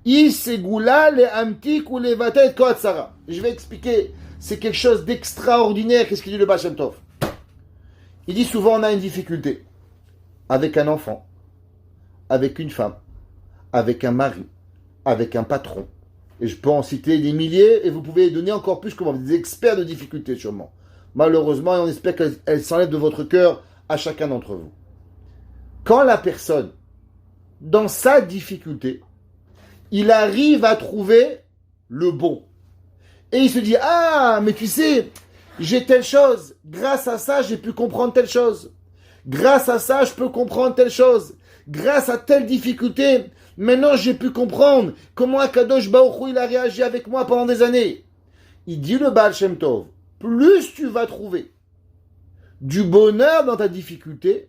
isegula le'amtik ou le'vata et ko hatzara. Je vais expliquer, c'est quelque chose d'extraordinaire. Qu'est-ce qu'il dit le Baal Shem Tov? Il dit souvent on a une difficulté avec un enfant, avec une femme, avec un mari, avec un patron. Et je peux en citer des milliers, et vous pouvez donner encore plus comme des experts de difficultés sûrement. Malheureusement, et on espère qu'elles s'enlèvent de votre cœur à chacun d'entre vous. Quand la personne, dans sa difficulté, il arrive à trouver le bon. Et il se dit, ah, mais tu sais, j'ai telle chose. Grâce à ça, j'ai pu comprendre telle chose. Grâce à ça, je peux comprendre telle chose. Grâce à telle difficulté, maintenant j'ai pu comprendre comment Akadosh Baruch Hu, il a réagi avec moi pendant des années. Il dit le Baal Shem Tov, plus tu vas trouver du bonheur dans ta difficulté,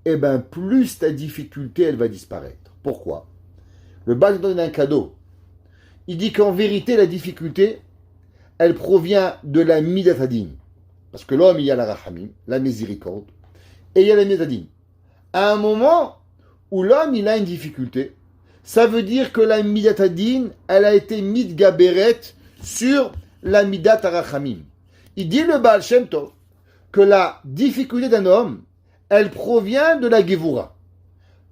eh ben plus ta difficulté, elle va disparaître. Pourquoi? Le Baal donne un cadeau. Il dit qu'en vérité, la difficulté, elle provient de la midatadin. Parce que l'homme, il y a la rahamim, la miséricorde, et il y a la midatadin. À un moment où l'homme, il a une difficulté, ça veut dire que la midatadin, elle a été mitgaberet sur la midat arachamim. Il dit le Baal Shem Tov que la difficulté d'un homme, elle provient de la Gevura.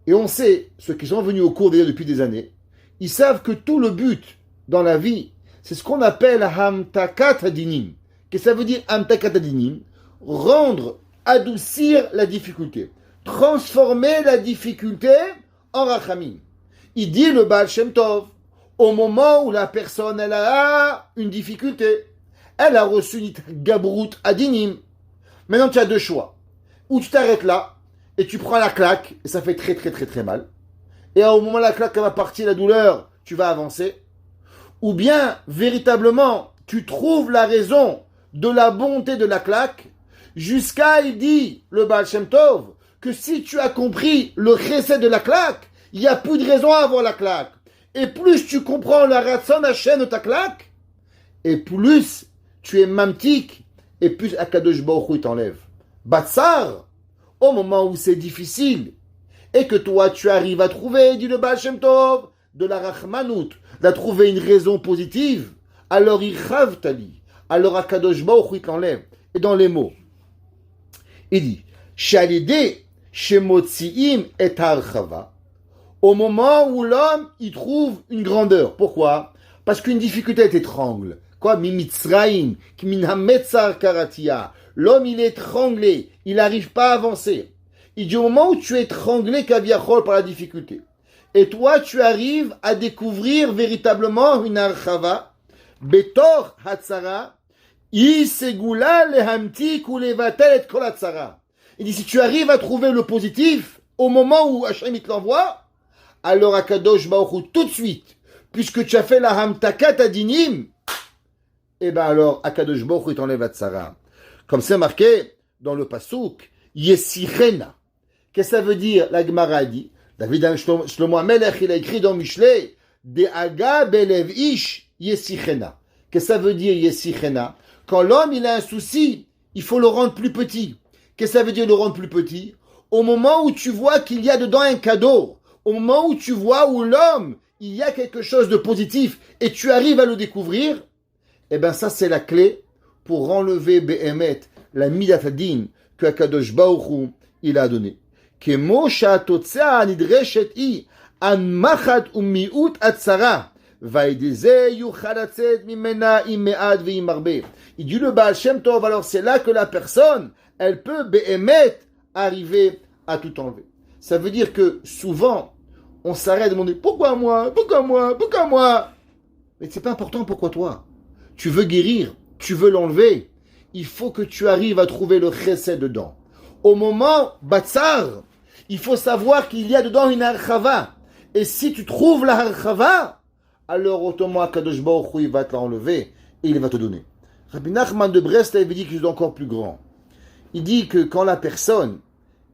Et on sait, ceux qui sont venus au cours depuis des années, ils savent que tout le but dans la vie, c'est ce qu'on appelle Hamtakat Adinim. Qu'est-ce que ça veut dire Hamtakat Adinim? Rendre, adoucir la difficulté. Transformer la difficulté en Rachamim. Il dit le Baal Shem Tov, au moment où la personne, elle a une difficulté, elle a reçu une Gabrut Adinim. Maintenant, tu as deux choix. Ou tu t'arrêtes là, et tu prends la claque, et ça fait très très très très mal. Et au moment où la claque va partir, la douleur, tu vas avancer. Ou bien, véritablement, tu trouves la raison de la bonté de la claque, jusqu'à, il dit, le Baal Shem Tov, que si tu as compris le chesed de la claque, il n'y a plus de raison à avoir la claque. Et plus tu comprends la ratson Hashem de ta claque, et plus tu es mamtik, et plus Akadosh Baruch Hu t'enlève. Batsar, au moment où c'est difficile, et que toi tu arrives à trouver, dit le Baal Shem Tov, de la Rachmanout, d'à trouver une raison positive, alors il tali, alors Akadosh Baruch Hu t'enlève. Et dans les mots, il dit, Shalidé, Shemotziim et Archava, au moment où l'homme il trouve une grandeur. Pourquoi? Parce qu'une difficulté t'étrangle. Quoi? Mimitzraim, Kiminhametzar Karatia. L'homme il est étranglé, il n'arrive pas à avancer. Il dit au moment où tu es étranglé Kaviachol par la difficulté, et toi tu arrives à découvrir véritablement une archava, Betor Hatzara, Isegula lehamtik ou levatel et kol hatzara. Il dit si tu arrives à trouver le positif au moment où Hashem il te l'envoie, alors Akadosh Baruch Hu tout de suite, puisque tu as fait la hamtakat adinim, et ben alors Akadosh Baruch Hu t'enlève hatzara. Comme c'est marqué dans le pasuk, Yesichena. Qu'est-ce que ça veut dire? La Gemara dit, David Shlomo HaMelech, il a écrit dans Mishlei, De'aga belev ish Yesichena. Qu'est-ce que ça veut dire Yesichena? Quand l'homme il a un souci, il faut le rendre plus petit. Qu'est-ce que ça veut dire le rendre plus petit? Au moment où tu vois qu'il y a dedans un cadeau, au moment où tu vois où l'homme, il y a quelque chose de positif et tu arrives à le découvrir, eh bien ça c'est la clé pour enlever Behemet, la midatadin que Akadosh Baruch Hu il a donné. Kemo sha'atotzea nidreshet i an machat u'miut atzara. Il dit le Baal Shem Tov, alors c'est là que la personne, elle peut arriver à tout enlever. Ça veut dire que souvent, on s'arrête de demander pourquoi moi, pourquoi moi, pourquoi moi. Mais c'est pas important pourquoi toi. Tu veux guérir, tu veux l'enlever. Il faut que tu arrives à trouver le chesed dedans. Au moment batsar, il faut savoir qu'il y a dedans une archava. Et si tu trouves la archava, alors automatiquement Kadosh Baruch Hu il va te l'enlever et il va te donner. Rabbi Nachman de Brest avait dit quelque chose d'encore plus grand. Il dit que quand la personne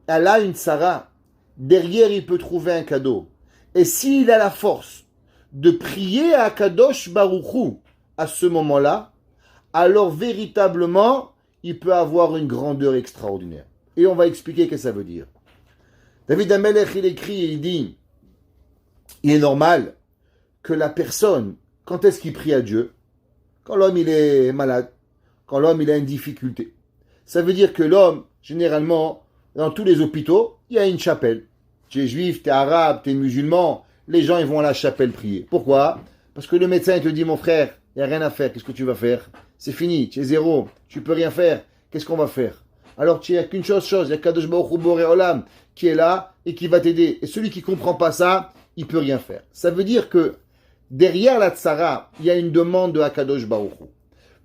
elle a une tzara, derrière il peut trouver un cadeau. Et s'il a la force de prier à Kadosh Baruch Hu à ce moment-là, alors véritablement il peut avoir une grandeur extraordinaire. Et on va expliquer ce que ça veut dire. David HaMelech il écrit et il dit, il est normal que la personne, quand est-ce qu'il prie à Dieu? Quand l'homme il est malade, quand l'homme il a une difficulté. Ça veut dire que l'homme, généralement, dans tous les hôpitaux, il y a une chapelle. Tu es juif, tu es arabe, tu es musulman, les gens ils vont à la chapelle prier. Pourquoi? Parce que le médecin il te dit, mon frère, il n'y a rien à faire, qu'est-ce que tu vas faire? C'est fini, tu es zéro, tu peux rien faire, qu'est-ce qu'on va faire? Alors il n'y a qu'une chose, il y a Kadosh Baruch Hu Boré Olam qui est là et qui va t'aider. Et celui qui ne comprend pas ça, il ne peut rien faire. Ça veut dire que derrière la tzara, il y a une demande de Akadosh Baruch Hu.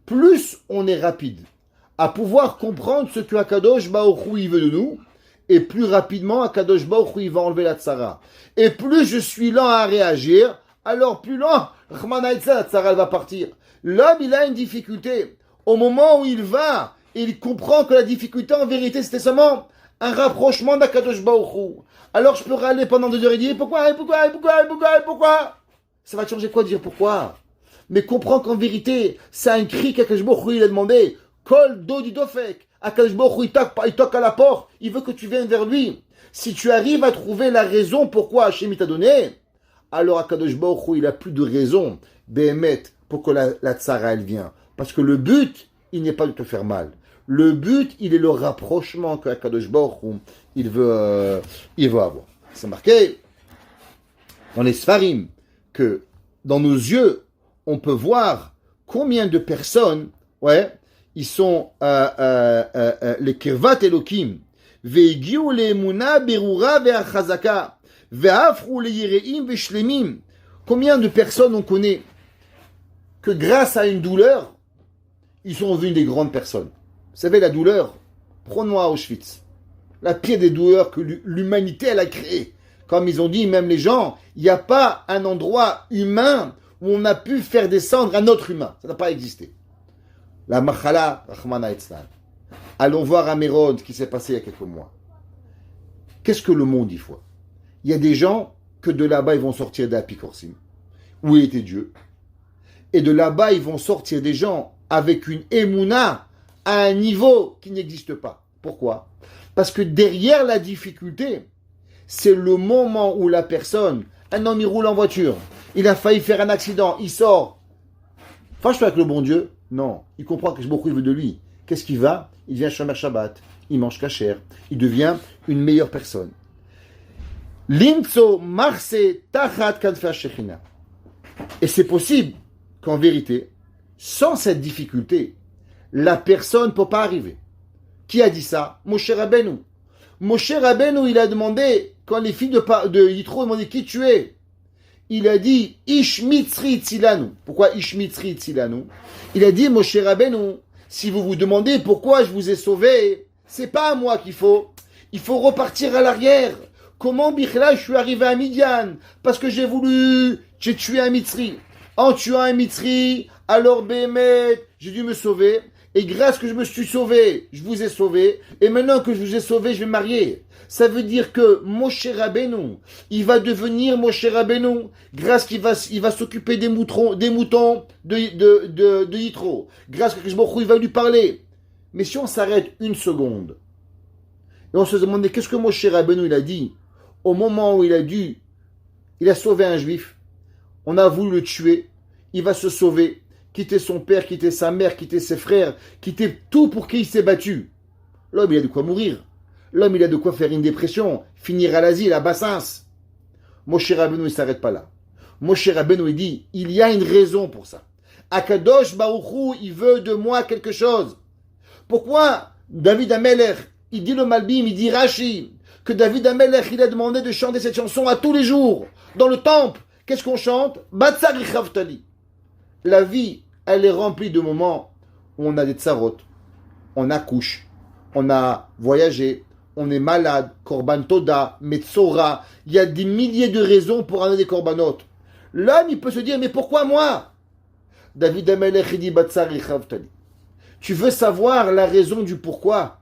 Plus on est rapide à pouvoir comprendre ce que Akadosh Baruch Hu il veut de nous, et plus rapidement Akadosh Baruch Hu il va enlever la tzara. Et plus je suis lent à réagir, alors plus lent, la tzara elle va partir. L'homme il a une difficulté. Au moment où il va, il comprend que la difficulté en vérité c'était seulement un rapprochement d'Akadosh Baruch Hu. Alors je peux râler pendant 2 heures et dire pourquoi? Ça va te changer quoi de dire pourquoi? Mais comprends qu'en vérité, c'est un cri qu'Akadosh Baruch Hu il a demandé. Kol do di dofek. Akadosh Baruch Hu il toque à la porte, il veut que tu viennes vers lui. Si tu arrives à trouver la raison pourquoi Hachem t'a donné, alors Akadosh Baruch Hu il a plus de raison, Béhémet, pour que la tzara elle vient. Parce que le but, il n'est pas de te faire mal. Le but, il est le rapprochement que Akadosh Baruch Hu, il veut avoir. C'est marqué dans les Sfarim que dans nos yeux, on peut voir combien de personnes, ils sont les Kirvat Elokim, Ve'egiu le'emuna berura ve'achazaka, ve'afru le'ireim ve'shlemim. Combien de personnes on connaît que grâce à une douleur, ils sont devenus des grandes personnes. Vous savez, la douleur, prenons à Auschwitz, la pire des douleurs que l'humanité elle a créée. Comme ils ont dit, même les gens, il n'y a pas un endroit humain où on a pu faire descendre un autre humain. Ça n'a pas existé. La Machala, Rahmana Etzlan. Allons voir à Mérod ce qui s'est passé il y a quelques mois. Qu'est-ce que le monde y faut? Il y a des gens que de là-bas ils vont sortir d'Apikorsim, où était Dieu. Et de là-bas ils vont sortir des gens avec une émouna à un niveau qui n'existe pas. Pourquoi? Parce que derrière la difficulté, c'est le moment où la personne, un homme il roule en voiture, il a failli faire un accident, il sort. Fâche-toi avec le bon Dieu? Non, il comprend que beaucoup il veut de lui. Qu'est-ce qu'il va? Il devient Shomer Shabbat, il mange kasher, il devient une meilleure personne. Limtso marse tachat kanfa shechina. Et c'est possible qu'en vérité, sans cette difficulté, la personne ne peut pas arriver. Qui a dit ça? Moshe Rabbeinu. Moshe Rabbeinu, il a demandé, quand les filles de Yitro demandé qui tu es, il a dit Ish Mitzri Tzilanu. Pourquoi Ish Mitzri Tzilanu? Il a dit Moshe Rabbeinu, si vous vous demandez pourquoi je vous ai sauvé, c'est pas à moi qu'il faut. Il faut repartir à l'arrière. Comment Bichla, je suis arrivé à Midian? Parce que j'ai tué un Mitzri. En tuant un Mitzri, alors Béhémet, j'ai dû me sauver. Et grâce que je me suis sauvé, je vous ai sauvé. Et maintenant que je vous ai sauvé, je vais me marier. Ça veut dire que Moshe Rabbeinu, il va devenir Moshe Rabbeinu grâce qu'il va s'occuper des moutons de Yitro. Grâce que il va lui parler. Mais si on s'arrête une seconde et on se demandait qu'est-ce que Moshe Rabbeinu il a dit au moment où il a sauvé un juif, on a voulu le tuer, il va se sauver. Quitter son père, quitter sa mère, quitter ses frères, quitter tout pour qui il s'est battu. L'homme, il a de quoi mourir. L'homme, il a de quoi faire une dépression, finir à l'asile, à Bassins. Moshe Rabbeinu, il ne s'arrête pas là. Moshe Rabbeinu, il dit, il y a une raison pour ça. Akadosh Baruch Hu, il veut de moi quelque chose. Pourquoi David Amelech, il dit le Malbim, il dit Rashi, que David Amelech, il a demandé de chanter cette chanson à tous les jours, dans le temple. Qu'est-ce qu'on chante? Batsari Chavtali. La vie, elle est remplie de moments où on a des tsarot, on accouche, on a voyagé, on est malade, korban toda, metzora. Il y a des milliers de raisons pour amener des korbanotes. L'homme, il peut se dire, mais pourquoi moi? David Amelech dit, Batsari Chavtali. Tu veux savoir la raison du pourquoi?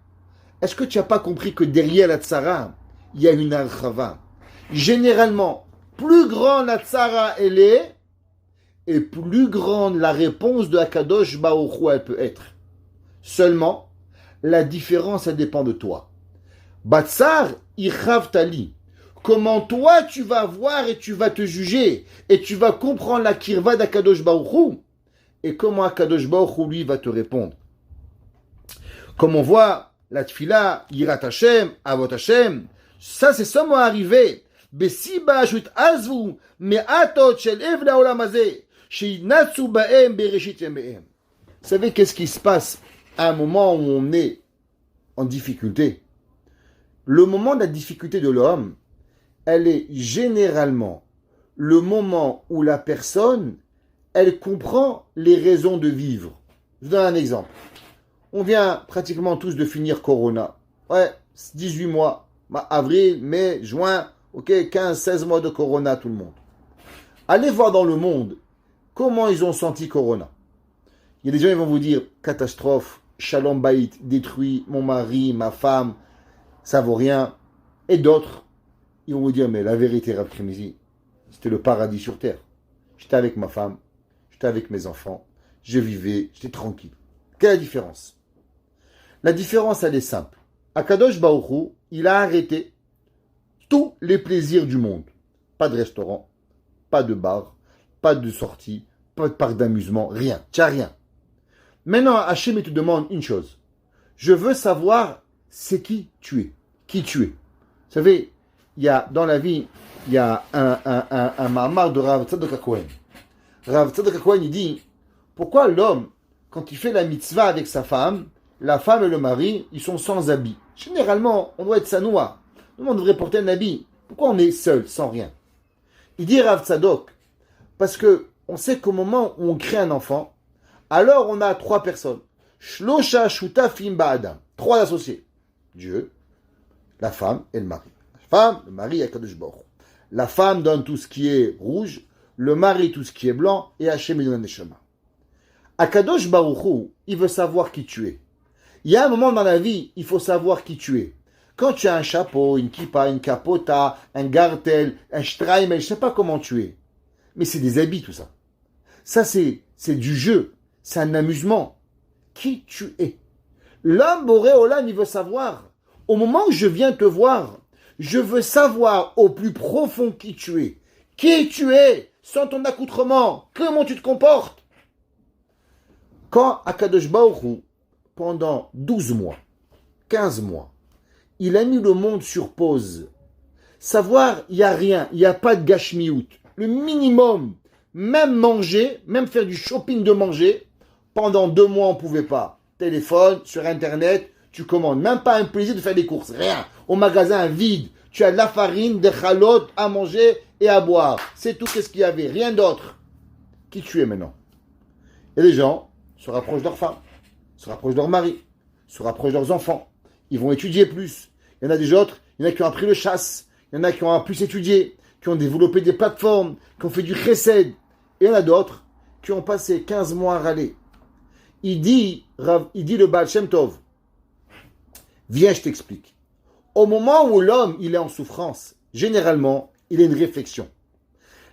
Est-ce que tu n'as pas compris que derrière la tsara, il y a une archava? Généralement, plus grande la tsara elle est, et plus grande la réponse de Akadosh Baruch Hu elle peut être. Seulement, la différence, elle dépend de toi. Batsar Ichavtali. Comment toi, tu vas voir et tu vas te juger et tu vas comprendre la kirva d'Akadosh Baruch Hu et comment Akadosh Baruch Hu, lui, va te répondre. Comme on voit, la tfila, Yirat Hashem, Avot Hashem, ça, c'est seulement arrivé. Besiba shut azvu, me'atot shel ev la'olam hazeh. Vous savez qu'est-ce qui se passe à un moment où on est en difficulté? Le moment de la difficulté de l'homme, elle est généralement le moment où la personne, elle comprend les raisons de vivre. Je vous donne un exemple. On vient pratiquement tous de finir Corona. 18 mois, avril, mai, juin, 15, 16 mois de Corona, tout le monde. Allez voir dans le monde comment ils ont senti Corona. Il y a des gens qui vont vous dire, catastrophe, shalom baït, détruit, mon mari, ma femme. ça vaut rien. Et d'autres, ils vont vous dire, mais la vérité, Rav Krimizi, c'était le paradis sur terre. J'étais avec ma femme, j'étais avec mes enfants, je vivais, j'étais tranquille. Quelle est la différence? La différence, elle est simple. Akadosh Baruch Hu, il a arrêté tous les plaisirs du monde. Pas de restaurant, pas de bar, pas de sortie, pas de parc d'amusement, rien. Tu n'as rien. Maintenant, Hachem, il te demande une chose. Je veux savoir c'est qui tu es. Qui tu es. Vous savez, il y a, dans la vie, il y a un mamar de Rav Tzadok HaKohen. Rav Tzadok HaKohen, il dit, pourquoi l'homme, quand il fait la mitzvah avec sa femme, la femme et le mari, ils sont sans habit. Généralement, on doit être sanoua. On devrait porter un habit. Pourquoi on est seul, sans rien? Il dit Rav Tzadok, parce que on sait qu'au moment où on crée un enfant, alors on a trois personnes. Shlosha shutafim ba'adam. Trois associés. Dieu, la femme et le mari. La femme, le mari, Akadosh Baruch Hu. La femme donne tout ce qui est rouge, le mari tout ce qui est blanc, et Hachem il donne les chemins. Akadosh Baruch Hu, il veut savoir qui tu es. Il y a un moment dans la vie, il faut savoir qui tu es. Quand tu as un chapeau, une kippa, une capota, un gartel, un streimel, je ne sais pas comment tu es. Mais c'est des habits tout ça. Ça c'est du jeu, c'est un amusement. Qui tu es? L'homme Boré Olam, il veut savoir. Au moment où je viens te voir, je veux savoir au plus profond qui tu es. Qui tu es, sans ton accoutrement, comment tu te comportes. Quand Akadosh Baruch Hu, pendant 12 mois, 15 mois, il a mis le monde sur pause. Savoir, il n'y a rien, il n'y a pas de gashmiout. Le minimum, même manger, même faire du shopping de manger, pendant 2 mois, on ne pouvait pas. Téléphone, sur Internet, tu commandes. Même pas un plaisir de faire des courses, rien. Au magasin, vide. Tu as de la farine, des chalotes à manger et à boire. C'est tout ce qu'il y avait, rien d'autre. Qui tu es maintenant? Et les gens se rapprochent de leurs femmes, se rapprochent de leurs maris, se rapprochent de leurs enfants. Ils vont étudier plus. Il y en a des autres, il y en a qui ont appris le chasse, il y en a qui ont plus étudié, qui ont développé des plateformes, qui ont fait du chesed. Et il y en a d'autres qui ont passé 15 mois à râler. Il dit le Baal Shem Tov, viens, je t'explique. Au moment où l'homme, il est en souffrance, généralement, il a une réflexion.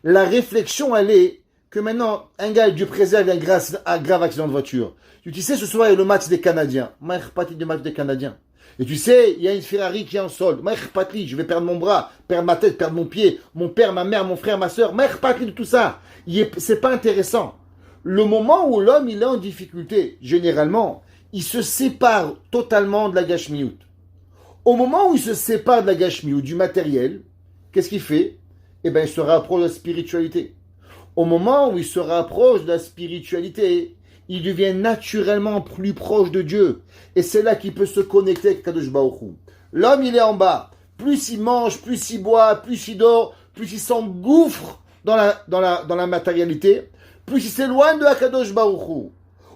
La réflexion, elle est que maintenant, un gars, Dieu préserve, un grave accident de voiture. Tu sais, ce soir, il y a le match des Canadiens. Maïr-Pati du match des Canadiens. Et tu sais, il y a une Ferrari qui est en solde. Maïr-Pati, je vais perdre mon bras, perdre ma tête, perdre mon pied, mon père, ma mère, mon frère, ma soeur. Maïr-Pati de tout ça. C'est pas intéressant. Le moment où l'homme, il est en difficulté, généralement, il se sépare totalement de la gashmiout. Au moment où il se sépare de la gashmiout, du matériel, qu'est-ce qu'il fait? Eh bien, il se rapproche de la spiritualité. Au moment où il se rapproche de la spiritualité, il devient naturellement plus proche de Dieu. Et c'est là qu'il peut se connecter avec Kadosh Baruch Hu. L'homme, il est en bas. Plus il mange, plus il boit, plus il dort, plus il s'engouffre dans la matérialité, plus il s'éloigne de Kadosh Baruch Hu.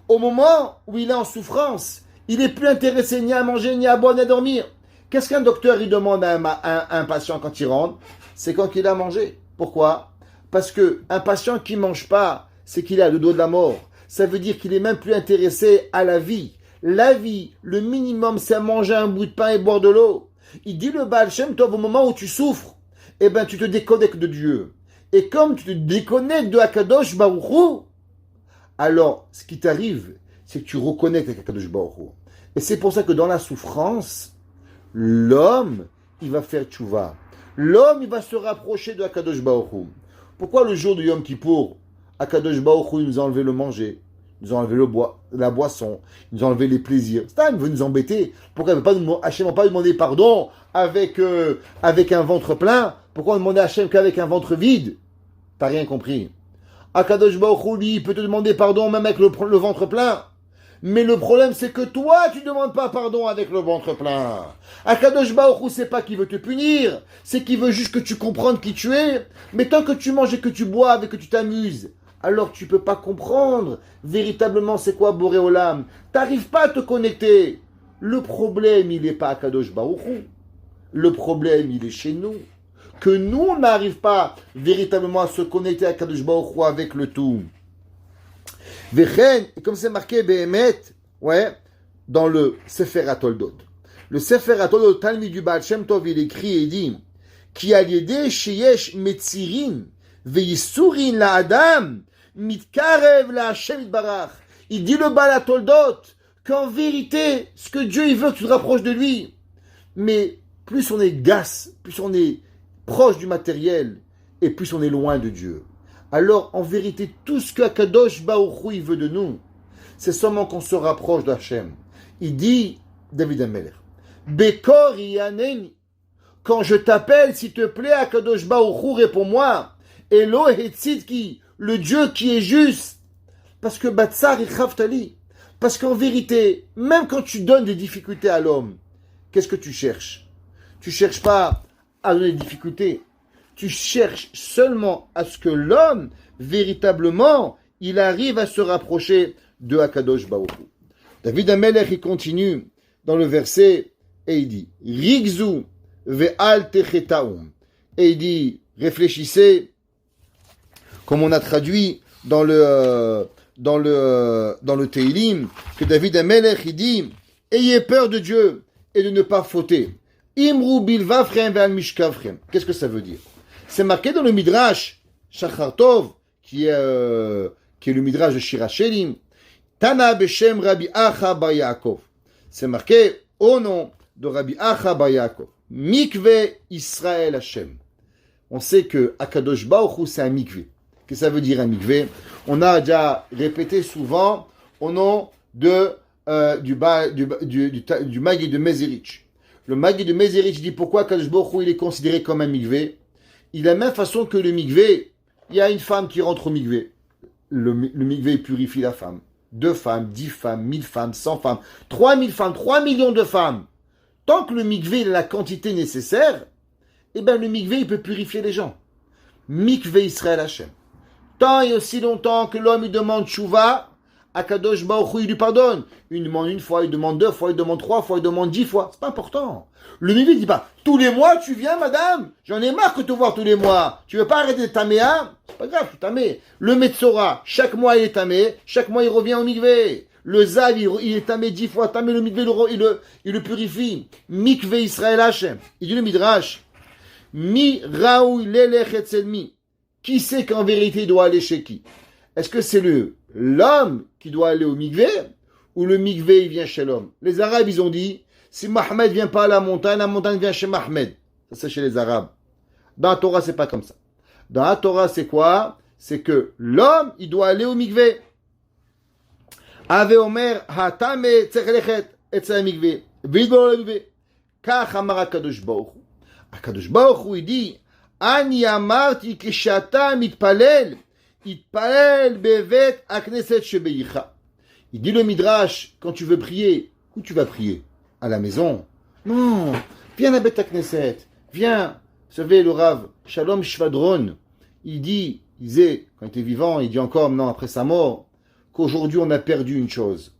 Au moment où il est en souffrance, il n'est plus intéressé ni à manger, ni à boire, ni à dormir. Qu'est-ce qu'un docteur il demande à un patient quand il rentre? C'est quand il a mangé. Pourquoi? Parce qu'un patient qui ne mange pas, c'est qu'il est à le dos de la mort. Ça veut dire qu'il est même plus intéressé à la vie. La vie, le minimum, c'est manger un bout de pain et boire de l'eau. Il dit le Baal Shem Tov, au moment où tu souffres, eh ben, tu te déconnectes de Dieu. Et comme tu te déconnectes de Akadosh Baruch Hu, alors, ce qui t'arrive, c'est que tu reconnectes avec Akadosh Baruch Hu. Et c'est pour ça que dans la souffrance, l'homme, il va faire tchouva. L'homme, il va se rapprocher de Akadosh Baruch Hu. Pourquoi le jour de Yom Kippour, Akadosh Baruch Hu, il nous a enlevé le manger, il nous a enlevé la boisson, il nous a enlevé les plaisirs. C'est ça, il veut nous embêter. Pourquoi Hachem n'a pas demandé pardon avec un ventre plein? Pourquoi on demandait à Hachem qu'avec un ventre vide? T'as rien compris. Akadosh Baruch Hu, lui, il peut te demander pardon même avec le ventre plein. Mais le problème, c'est que toi, tu ne demandes pas pardon avec le ventre plein. Akadosh Baruch Hu, c'est pas qu'il veut te punir, c'est qu'il veut juste que tu comprennes qui tu es. Mais tant que tu manges et que tu bois et que tu t'amuses, alors tu peux pas comprendre véritablement c'est quoi Boré Olam. T'arrives pas à te connecter. Le problème, il n'est pas à Akadosh Baruch Hu. Le problème, il est chez nous. Que nous, on n'arrive pas véritablement à se connecter à Akadosh Baruch Hu avec le tout. Vechen, comme c'est marqué Behemet, ouais, dans le Sefer HaToldot. Le Sefer Atolot Talmid du Baal Shem Tov, il écrit et dit Ki al yedeh sheyesh metzirin ve'yisurin la adam mitkarev la Hashem itbarach. Il dit le Baal Atoldot qu'en vérité, ce que Dieu il veut que tu te rapproches de lui. Mais plus on est gasse, plus on est proche du matériel, et plus on est loin de Dieu. Alors, en vérité, tout ce que Akadosh Baruch Hu il veut de nous, c'est seulement qu'on se rapproche d'Hachem. Il dit, David Ameler, Bekor yaneni, quand je t'appelle, s'il te plaît, Akadosh Baruch Hu, réponds-moi. Elo Hetzidki, le Dieu qui est juste. Parce que Batsar Ichaftali. Parce qu'en vérité, même quand tu donnes des difficultés à l'homme, qu'est-ce que tu cherches? Tu cherches pas à donner des difficultés. Tu cherches seulement à ce que l'homme, véritablement, il arrive à se rapprocher de Akadosh Baruch Hu. David Amelech, il continue dans le verset et il dit Rigzu ve'al techetaum. Et il dit réfléchissez, comme on a traduit dans le Teilim, que David Amelech, il dit ayez peur de Dieu et de ne pas fauter. Imru bilvafrem ve'al mishkavchem. Qu'est-ce que ça veut dire? C'est marqué dans le Midrash Shachar Tov, qui est le Midrash de Shirachelim. Tana Beshem Rabbi Acha Bar Yaakov. C'est marqué au nom de Rabbi Acha Bar Yaakov. Mikve Israël Hashem. On sait que Akadosh Baruch Hu c'est un mikve. Qu'est-ce que ça veut dire un mikve? On a déjà répété souvent au nom de du Magid de Mezerich. Le Magid de Mezerich dit pourquoi Akadosh Baruch Hu il est considéré comme un mikve. Il a la même façon que le mikvé, il y a une femme qui rentre au mikvé. Le mikvé purifie la femme. 2 femmes, 10 femmes, 1000 femmes, 100 femmes, 3000 femmes, 3 millions de femmes. Tant que le mikvé a la quantité nécessaire, eh bien le mikvé il peut purifier les gens. Mikvé Israël Hashem. Tant et aussi longtemps que l'homme il demande tchouva, Akadosh Baruch Hu il lui pardonne. Il demande 1 fois, il demande 2 fois, il demande 3 fois, il demande 10 fois. C'est pas important. Le mikvé ne dit pas tous les mois tu viens madame, j'en ai marre de te voir tous les mois. Tu veux pas arrêter de tamer hein? C'est pas grave, tu tamé. Le Metzora, chaque mois il est tamé, chaque mois il revient au mikvé. Le Zav il est tamé 10 fois, tamé le mikvé il le purifie. Mikvé Israël Hashem. Il dit le Midrash Mi raoui lelech etzel mi. Qui sait qu'en vérité il doit aller chez qui? Est-ce que c'est l'homme qui doit aller au mikvé ou le mikvé il vient chez l'homme? Les Arabes ils ont dit si Mohammed vient pas à la montagne vient chez Mohammed. Ça c'est chez les Arabes. Dans la Torah c'est pas comme ça. Dans la Torah c'est quoi? C'est que l'homme il doit aller au mikvé. Ave Omer hatame tzech lechet etzel mikvé. Vidbor le mikvé. Kach amar Akadosh Baruch Hu. Akadosh Baruch Hu il dit Ani amarti kishata mitpalel. Itpalel bevet akneset shebeicha. Il dit le Midrash, quand tu veux prier, où tu vas prier? À la maison? Non, viens à Bet Akneset, viens. Vous savez, le Rav Shalom Shvadron, il disait, quand il était vivant, il dit encore maintenant après sa mort, qu'aujourd'hui on a perdu une chose.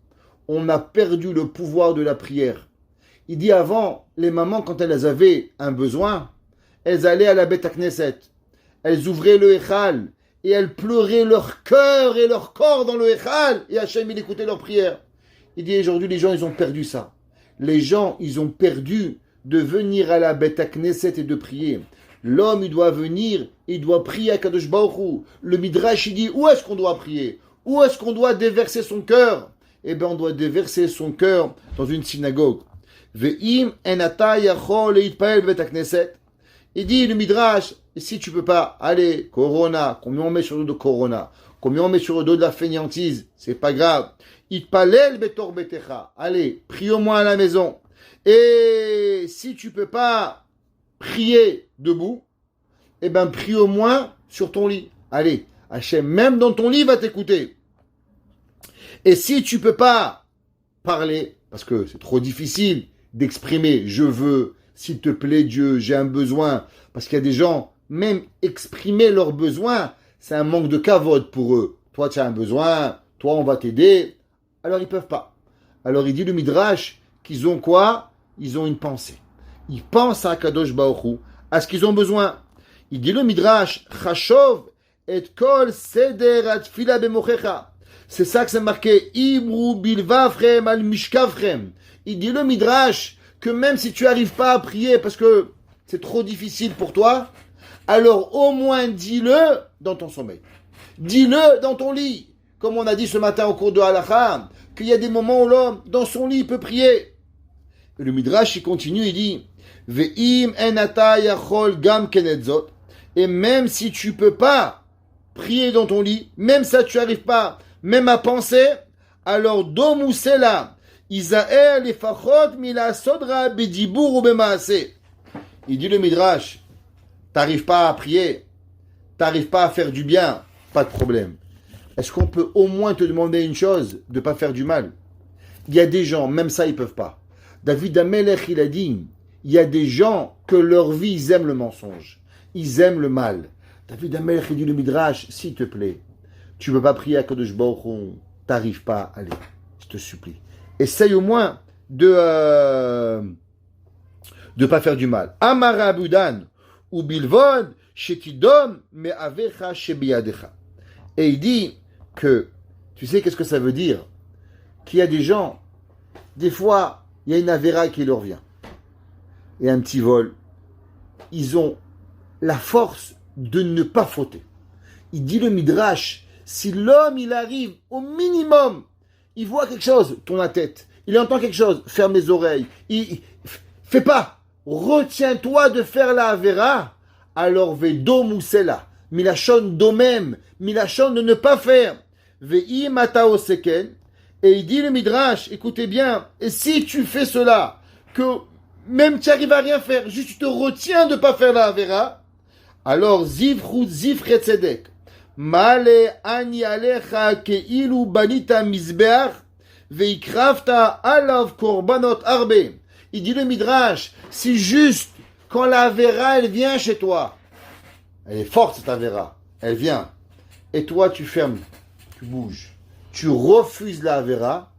On a perdu le pouvoir de la prière. Il dit avant, les mamans, quand elles avaient un besoin, elles allaient à la Bet Akneset. Elles ouvraient le Echal. Et elles pleuraient leur cœur et leur corps dans le Echal. Et Hachem, il écoutait leurs prières. Il dit, aujourd'hui, les gens, ils ont perdu ça. Les gens, ils ont perdu de venir à la Beth Knesset et de prier. L'homme, il doit venir, il doit prier à Kadosh Baruch Hu. Le Midrash, il dit, où est-ce qu'on doit prier? Où est-ce qu'on doit déverser son cœur? Eh bien, on doit déverser son cœur dans une synagogue. Ve'im enata yachol leitpael Beth Knesset. Il dit, le Midrash, si tu peux pas, allez, Corona, combien on met sur le dos de Corona, combien on met sur le dos de la fainéantise, c'est pas grave. Itpalel betor betecha. Allez, prie au moins à la maison. Et si tu peux pas prier debout, eh ben, prie au moins sur ton lit. Allez, Hachem, même dans ton lit, va t'écouter. Et si tu peux pas parler, parce que c'est trop difficile d'exprimer, je veux, s'il te plaît Dieu, j'ai un besoin. Parce qu'il y a des gens, même exprimer leurs besoins, c'est un manque de kavod pour eux. Toi, tu as un besoin, toi, on va t'aider. Alors, ils peuvent pas. Alors, il dit le Midrash qu'ils ont quoi? Ils ont une pensée. Ils pensent à Kadosh Baruch Hu, à ce qu'ils ont besoin. Il dit le Midrash, Chashov et kol seder atfila bemochecha. C'est ça que c'est marqué, Imru bilvavchem al mishkavchem. Il dit le Midrash, que même si tu n'arrives pas à prier parce que c'est trop difficile pour toi, alors au moins dis-le dans ton sommeil. Dis-le dans ton lit. Comme on a dit ce matin au cours de Halakha, qu'il y a des moments où l'homme, dans son lit, peut prier. Et le Midrash, il continue, il dit, Ve'im enata yachol gam kenetzot. Et même si tu peux pas prier dans ton lit, même ça tu n'arrives pas, même à penser, alors domusela, Isaël et fachot mila sodra bedibur ou bemaase. Il dit le Midrash, t'arrives pas à prier, t'arrives pas à faire du bien, pas de problème. Est-ce qu'on peut au moins te demander une chose, de ne pas faire du mal? Il y a des gens, même ça ils peuvent pas. David Amelech, il a dit, il y a des gens que leur vie, ils aiment le mensonge. Ils aiment le mal. David Amelech, il dit le Midrash, s'il te plaît, tu ne peux pas prier à Kadosh Baruch Hu, t'arrives pas, allez, je te supplie. Essaye au moins de pas faire du mal. Amara Abudan, ou Bilvod, Shekidom, me avecha shebiadecha. Et il dit que, tu sais qu'est-ce que ça veut dire? Qu'il y a des gens, des fois, il y a une avéra qui leur vient. Et un petit vol. Ils ont la force de ne pas fauter. Il dit le Midrash, si l'homme, il arrive au minimum, il voit quelque chose, tourne la tête, il entend quelque chose, ferme les oreilles, fais pas, retiens-toi de faire la avéra, alors vedo moussela, milachon domem, milachon de ne pas faire, vei matao seken, et il dit le Midrash, écoutez bien, et si tu fais cela, que même tu arrives à rien faire, juste tu te retiens de ne pas faire la avéra, alors zivru zivre tzedek, male ani alecha keilu banita mizbeach, veikrafta alav korbanot arbe. Il dit le Midrash, si juste quand la avéra elle vient chez toi, elle est forte cette avéra, elle vient, et toi tu fermes, tu bouges, tu refuses la avéra,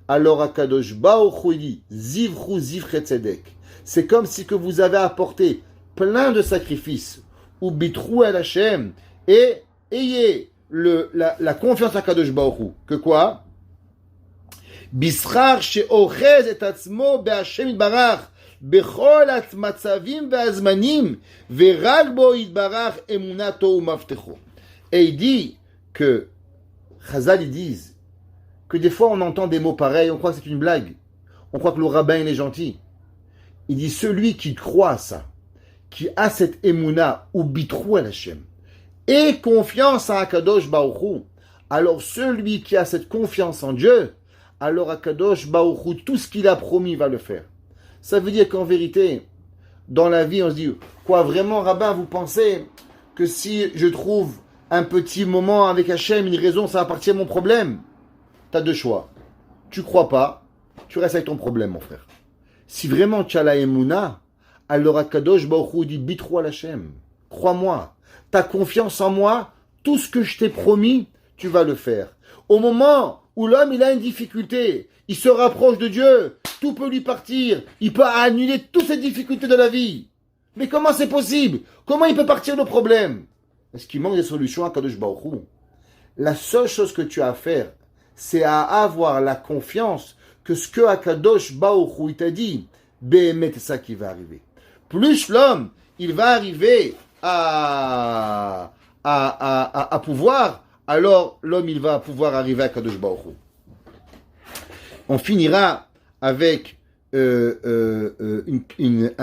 alors Akadosh Baruch Hu dit zivru zivre tzedek. C'est comme si que vous avez apporté plein de sacrifices ou bitrou el Hashem et ayez la confiance à Kadosh Baruch Hu. Que quoi? Bisrar she'ochez et atzmo be'Hashem yitbarach bechol matzavim ve'azmanim ve'rak bo yitbarach emunato u'maftecho. Et il dit que Chazal ils disent que des fois on entend des mots pareils, on croit que c'est une blague, on croit que le rabbin il est gentil. Il dit celui qui croit à ça, qui a cette émouna ou bitrou à Hashem, et confiance à Akadosh Baruch Hu, alors celui qui a cette confiance en Dieu, alors Akadosh Baruch Hu, tout ce qu'il a promis, va le faire. Ça veut dire qu'en vérité, dans la vie, on se dit, quoi, vraiment, rabbin, vous pensez que si je trouve un petit moment avec Hashem, une raison, ça va partir mon problème? T'as deux choix. Tu crois pas, tu restes avec ton problème, mon frère. Si vraiment tu as la émouna, alors Akadosh Baruch Hu dit bitrou al Hashem. Crois-moi, ta confiance en moi, tout ce que je t'ai promis, tu vas le faire. Au moment où l'homme il a une difficulté, il se rapproche de Dieu, tout peut lui partir, il peut annuler toutes ces difficultés de la vie. Mais comment c'est possible? Comment il peut partir le problème? Est-ce qu'il manque des solutions à Akadosh Baruch Hu? La seule chose que tu as à faire, c'est à avoir la confiance que ce que Akadosh Baruch Hu t'a dit, Béhémet, c'est ça qui va arriver. Plus l'homme, il va arriver à pouvoir, alors l'homme, il va pouvoir arriver à Akadosh Baruch Hu. On finira avec un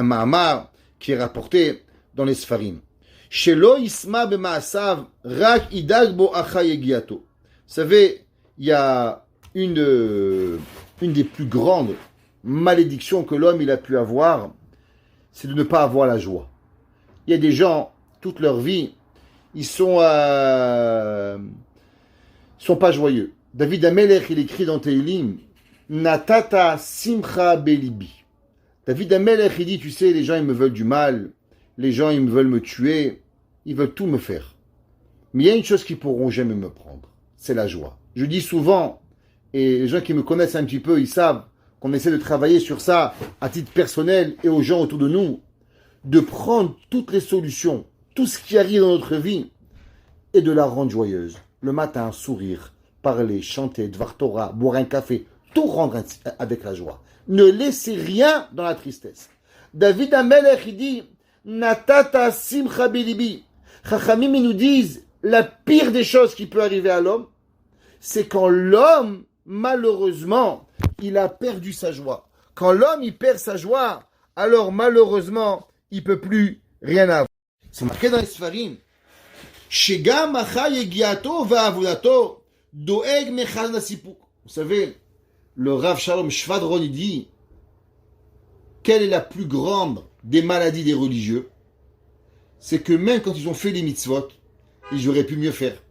ma'amar qui est rapporté dans les Sfarim. Shelo isma b'ma'asav rak idag bo acha yegiato. Vous savez, il y a une des plus grandes malédictions que l'homme il a pu avoir, c'est de ne pas avoir la joie. Il y a des gens, toute leur vie, ils sont pas joyeux. David Amelech, il écrit dans Teilim, Natata simcha belibi. David Amelech, il dit, tu sais, les gens, ils me veulent du mal, les gens, ils me veulent me tuer, ils veulent tout me faire. Mais il y a une chose qu'ils pourront jamais me prendre, c'est la joie. Je dis souvent, et les gens qui me connaissent un petit peu, ils savent qu'on essaie de travailler sur ça à titre personnel et aux gens autour de nous, de prendre toutes les solutions, tout ce qui arrive dans notre vie, et de la rendre joyeuse. Le matin, sourire, parler, chanter, Dvar Torah, boire un café, tout rendre avec la joie. Ne laissez rien dans la tristesse. David Amelech, il dit, Natata simcha bilibi. Chachamim, ils nous disent, la pire des choses qui peut arriver à l'homme, c'est quand l'homme, malheureusement, il a perdu sa joie. Quand l'homme, il perd sa joie, alors malheureusement, il ne peut plus rien avoir. C'est marqué dans les Sfarim. Shegam achai egiato va'avodato doeg mechal nasipuk. Vous savez, le Rav Shalom Shvadron, il dit, quelle est la plus grande des maladies des religieux? C'est que même quand ils ont fait les mitzvot, ils auraient pu mieux faire.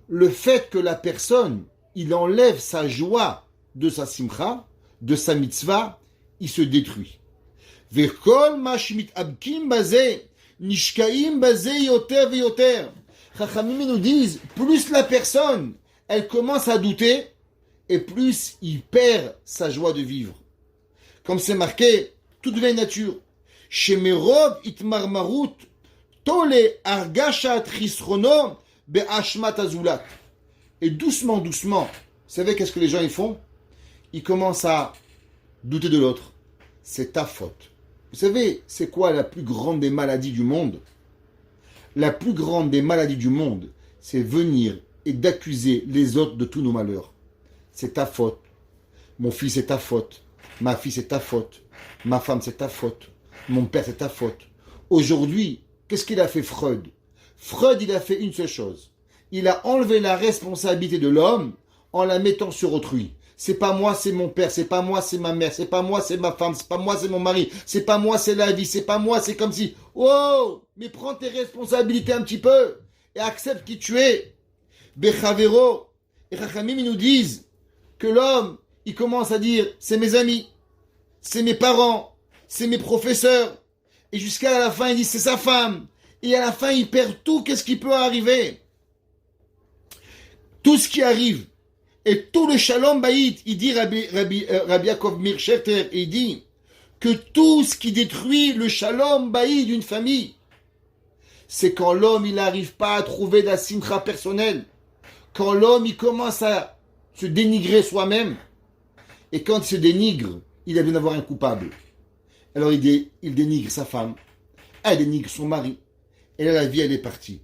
Le fait que la personne, il enlève sa joie de sa simcha, de sa mitzvah, il se détruit. Vechol mashmit abkim bazeh, nishkaim bazeh yoter veyoter. Chachamim nous disent, plus la personne, elle commence à douter, et plus il perd sa joie de vivre. Comme c'est marqué, toute vieille nature. Shemerov itmarmarut, tole argashat chisrono be'ashmat azulat. Et doucement, doucement, vous savez qu'est-ce que les gens ils font? Ils commencent à douter de l'autre. C'est ta faute. Vous savez, c'est quoi la plus grande des maladies du monde? La plus grande des maladies du monde, c'est venir et d'accuser les autres de tous nos malheurs. C'est ta faute. Mon fils, c'est ta faute. Ma fille, c'est ta faute. Ma femme, c'est ta faute. Mon père, c'est ta faute. Aujourd'hui, qu'est-ce qu'il a fait Freud? Freud, il a fait une seule chose. Il a enlevé la responsabilité de l'homme en la mettant sur autrui. C'est pas moi, c'est mon père. C'est pas moi, c'est ma mère. C'est pas moi, c'est ma femme. C'est pas moi, c'est mon mari. C'est pas moi, c'est la vie. C'est pas moi, c'est comme si... Oh, mais prends tes responsabilités un petit peu et accepte qui tu es. Bechavero. Et Chachamim, ils nous disent que l'homme, il commence à dire, c'est mes amis, c'est mes parents, c'est mes professeurs. Et jusqu'à la fin, il dit, c'est sa femme. Et à la fin, il perd tout. Qu'est-ce qui peut arriver? Tout ce qui arrive. Et tout le shalom baïd, il dit Rabbi Yaakov Mir Scherter, il dit que tout ce qui détruit le shalom baïd d'une famille, c'est quand l'homme, il n'arrive pas à trouver de la simcha personnelle. Quand l'homme, il commence à se dénigrer soi-même. Et quand il se dénigre, il a besoin d'avoir un coupable. Alors il dénigre sa femme. Elle dénigre son mari. Et là, la vie, elle est partie.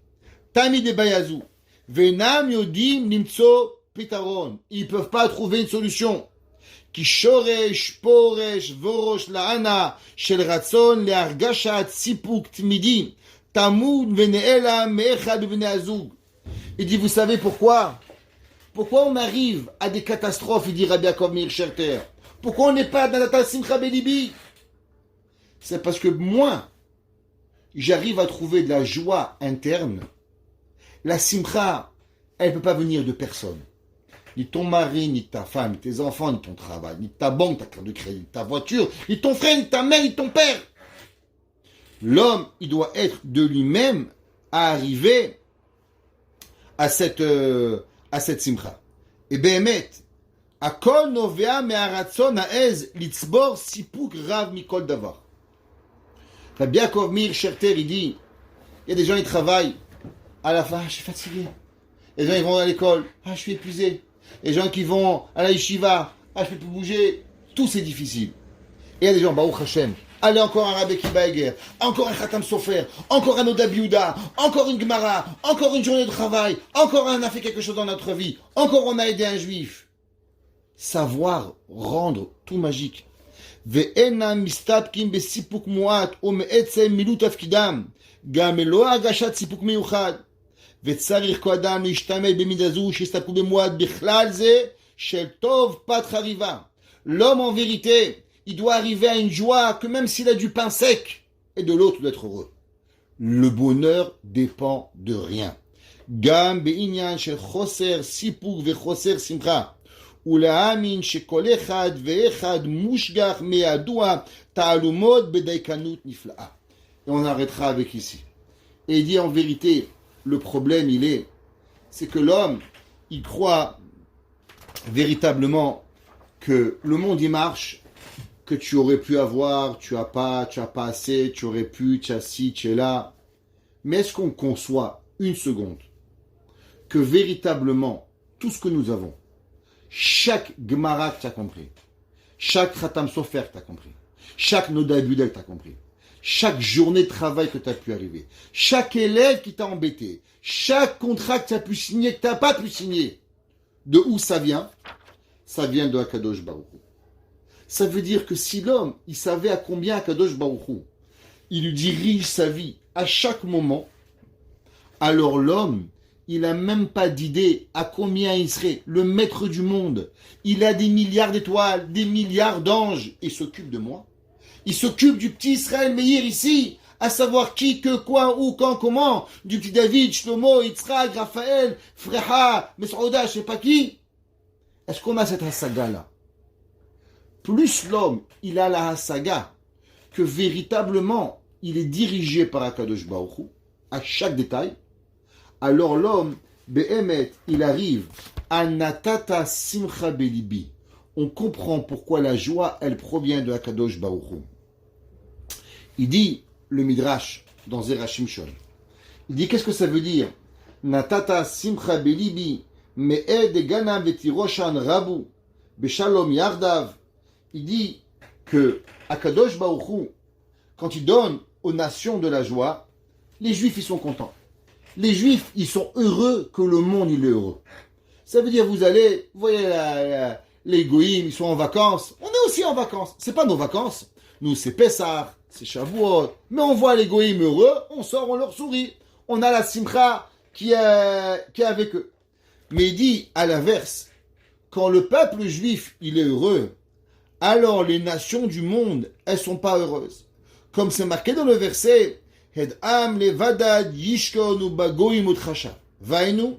Tami de Bayazou. Venam yodim nimtso pitaron. Ils ne peuvent pas trouver une solution. Ki shoresh, poresh, vorosh laana, shel ratson, leargashat, sipuk, tmidi, tamoud, veneela, meechad, veneazug. Il dit, vous savez pourquoi? Pourquoi on arrive à des catastrophes, il dit Rabbi Yaakov Meir Scherter? Pourquoi on n'est pas dans la simcha belibi? C'est parce que moi, j'arrive à trouver de la joie interne. La simcha, elle ne peut pas venir de personne. Ni ton mari, ni ta femme, ni tes enfants, ni ton travail, ni ta banque, ta carte de crédit, ta voiture, ni ton frère, ni ta mère, ni ton père. L'homme, il doit être de lui-même à arriver à cette simcha. Et Behemet, Akol novea me'aratzon ha'ez litzbor sipuk rav mikol davar. Rabbi Yaakov Meir Scherter, il dit, il y a des gens qui travaillent, à la fin, je suis fatigué. Les gens, ils vont à l'école, je suis épuisé. Les gens qui vont à la yeshiva, je peux plus bouger. Tout c'est difficile. Et il y a des gens, Baruch Hashem, allez encore un Rabbi Kiba Eger, encore un Khatam Sofer, encore un Oda Biouda, encore une Gemara, encore une journée de travail, encore un a fait quelque chose dans notre vie, encore on a aidé un juif. Savoir rendre tout magique. ואינם מסתפקים בסיפוק מועט או מעצם מילוי תפקידם, גם לא הגשת סיפוק מיוחד. וצריך כאדם להשתמש במידה זו שהסתפקו במועט בכלל זה של טוב פת חריבה. L'homme en vérité, il doit arriver à une joie que même s'il a du pain sec, et de l'autre d'être heureux. Le bonheur dépend de rien. גם בעניין של חוסר סיפוק וחוסר שמחה. ולהאמין שכל אחד ואחד מושגח מידוע תעלומות בדייקנות נפלאה. Et on arrêtera avec ici. Et il dit en vérité, le problème c'est que l'homme, il croit véritablement que le monde y marche, que tu aurais pu avoir, tu as pas assez, tu aurais pu, tu as ci, tu es là. Mais est-ce qu'on conçoit une seconde que véritablement tout ce que nous avons, chaque Gemara que tu as compris, chaque Khatam Sofer que tu as compris, chaque Noda Budel que tu as compris, chaque journée de travail que tu as pu arriver, chaque élève qui t'a embêté, chaque contrat que tu as pu signer, que tu n'as pas pu signer, de où ça vient? Ça vient de Akadosh Baruch Hu. Ça veut dire que si l'homme, il savait à combien Akadosh Baruch Hu, il lui dirige sa vie à chaque moment, alors l'homme, il n'a même pas d'idée à combien il serait le maître du monde. Il a des milliards d'étoiles, des milliards d'anges, et il s'occupe de moi. Il s'occupe du petit Israël Meir ici, à savoir qui, que, quoi, où, quand, comment, du petit David, Shlomo, Yitzhak, Raphaël, Freha, Mesrouda, je sais pas qui. Est-ce qu'on a cette hasaga-là? Plus l'homme, il a la hasaga, que véritablement, il est dirigé par Akadosh Baruch Hu, à chaque détail, alors l'homme, Behemet, il arrive à Natata Simcha Belibi. On comprend pourquoi la joie, elle provient de Akadosh Baruch Hu. Il dit, le Midrash, dans Zerachim Shol, il dit, qu'est-ce que ça veut dire? Natata Simcha Belibi, Me'ed Gana Vetiroshan Rabu, Beshalom Yardav. Il dit que Akadosh Baruch Hu, quand il donne aux nations de la joie, les Juifs, ils sont contents. Les Juifs, ils sont heureux que le monde, il est heureux. Ça veut dire, vous allez, vous voyez, les Goïms, ils sont en vacances. On est aussi en vacances. C'est pas nos vacances. Nous, c'est Pessah, c'est Shavuot. Mais on voit les Goïms heureux, on sort, on leur sourit. On a la Simcha qui est avec eux. Mais il dit, à l'inverse, quand le peuple juif, il est heureux, alors les nations du monde, elles sont pas heureuses. Comme c'est marqué dans le verset, Hedam levadad yishkonu bagoim utrasha. Vainu,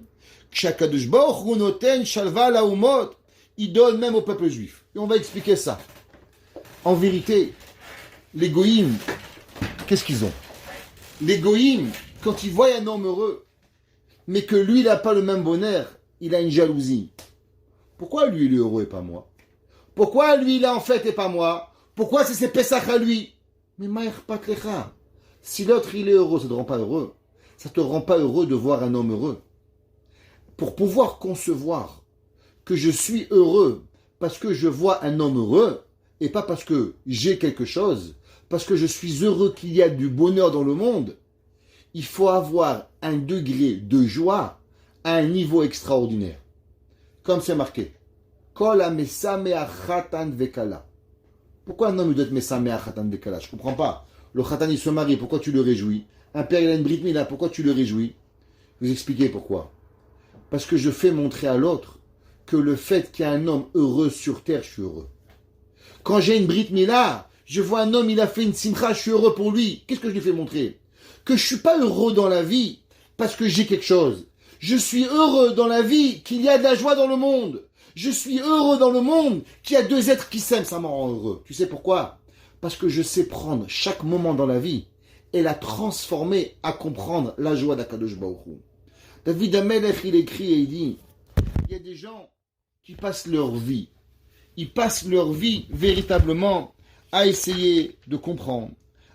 kshakadosh baruch hu noten shalva laumot. Il donne même au peuple juif. Et on va expliquer ça. En vérité, les goïms, qu'est-ce qu'ils ont? Les goïms, quand ils voient un homme heureux, mais que lui, il n'a pas le même bonheur, il a une jalousie. Pourquoi lui, il est heureux et pas moi? Pourquoi lui, il est en fête et pas moi? Pourquoi c'est Pessah à lui? Mais Maïr Patlecha. Si l'autre, il est heureux, ça ne te rend pas heureux. Ça ne te rend pas heureux de voir un homme heureux. Pour pouvoir concevoir que je suis heureux parce que je vois un homme heureux, et pas parce que j'ai quelque chose, parce que je suis heureux qu'il y a du bonheur dans le monde, il faut avoir un degré de joie à un niveau extraordinaire. Comme c'est marqué. Kol ha-mesameach chatan vekala. Pourquoi un homme doit être mesameach chatan vekala? Je ne comprends pas. Le chatan, il se marie, pourquoi tu le réjouis? Un père, il a une brit mila, pourquoi tu le réjouis? Vous expliquez pourquoi. Parce que je fais montrer à l'autre que le fait qu'il y a un homme heureux sur terre, je suis heureux. Quand j'ai une brit mila, je vois un homme, il a fait une simcha, je suis heureux pour lui. Qu'est-ce que je lui fais montrer? Que je ne suis pas heureux dans la vie parce que j'ai quelque chose. Je suis heureux dans la vie qu'il y a de la joie dans le monde. Je suis heureux dans le monde qu'il y a deux êtres qui s'aiment, ça me rend heureux. Tu sais pourquoi? Parce que je sais prendre chaque moment dans la vie et la transformer à comprendre la joie d'Akadosh Baruch Hu. David Amelech, il écrit et il dit, il y a des gens qui passent leur vie. Ils passent leur vie véritablement à essayer de comprendre,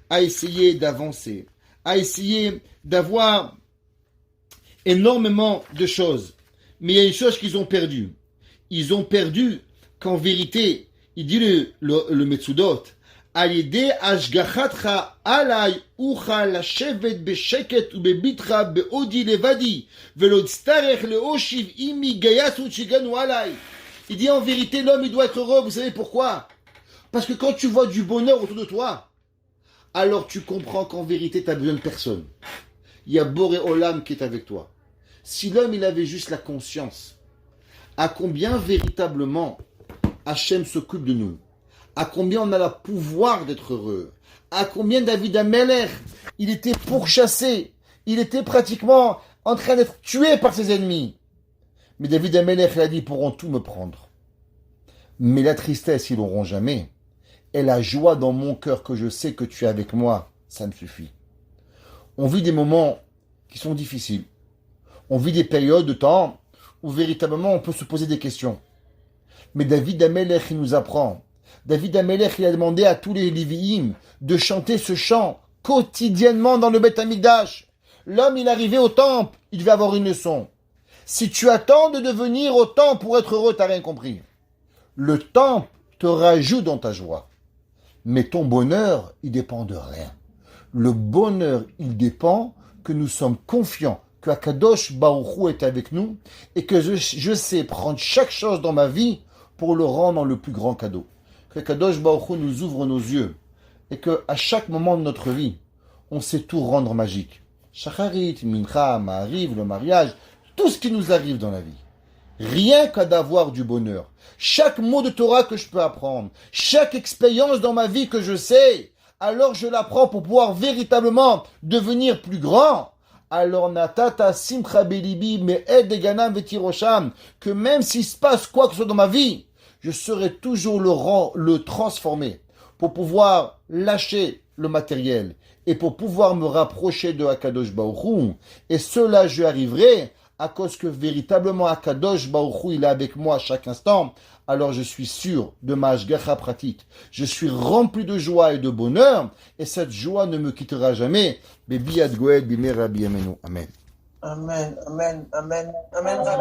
à essayer d'avancer, à essayer d'avoir énormément de choses. Mais il y a une chose qu'ils ont perdue. Ils ont perdu qu'en vérité, il dit le Metsudot, Alide ashgachatcha alay ucha lashevet besheket ubebitra beodi levadi velo tztarech leoshiv imi gayasu chiganu alay. Il dit en vérité, l'homme il doit être heureux. Vous savez pourquoi? Parce que quand tu vois du bonheur autour de toi, alors tu comprends qu'en vérité tu as besoin de personne. Il y a Boré Olam qui est avec toi. Si l'homme il avait juste la conscience à combien véritablement Hachem s'occupe de nous, à combien on a le pouvoir d'être heureux, à combien David Amelech, il était pourchassé, il était pratiquement en train d'être tué par ses ennemis. Mais David Amelech, il a dit, ils pourront tout me prendre. Mais la tristesse, ils l'auront jamais. Et la joie dans mon cœur que je sais que tu es avec moi, ça me suffit. On vit des moments qui sont difficiles. On vit des périodes de temps où véritablement on peut se poser des questions. Mais David Amelech, il nous apprend. David Amelech, il a demandé à tous les Lévi'im de chanter ce chant quotidiennement dans le Beth Amikdash. L'homme, il arrivait au temple, il devait avoir une leçon. Si tu attends de devenir au temple pour être heureux, t'as rien compris. Le temple te rajoute dans ta joie. Mais ton bonheur, il dépend de rien. Le bonheur, il dépend que nous sommes confiants que Akadosh Baruch Hu est avec nous et que je sais prendre chaque chose dans ma vie pour le rendre dans le plus grand cadeau. Que Akadosh Baruch Hu nous ouvre nos yeux et que à chaque moment de notre vie, on sait tout rendre magique. Shacharit, Mincha, Ma'ariv, le mariage, tout ce qui nous arrive dans la vie. Rien qu'à d'avoir du bonheur. Chaque mot de Torah que je peux apprendre, chaque expérience dans ma vie que je sais, alors je l'apprends pour pouvoir véritablement devenir plus grand. Alors natata simcha belibi me'ed deganam vetirosham, que même s'il se passe quoi que ce soit dans ma vie, je serai toujours le transformer pour pouvoir lâcher le matériel et pour pouvoir me rapprocher de Akadosh Baruch Hu. Et cela, je arriverai à cause que véritablement Akadosh Baruch Hu, il est avec moi à chaque instant. Alors je suis sûr de ma hashgacha pratique. Je suis rempli de joie et de bonheur, et cette joie ne me quittera jamais. Bebiad Goel Bimera Biamenu. Amen. Amen, amen, amen, amen.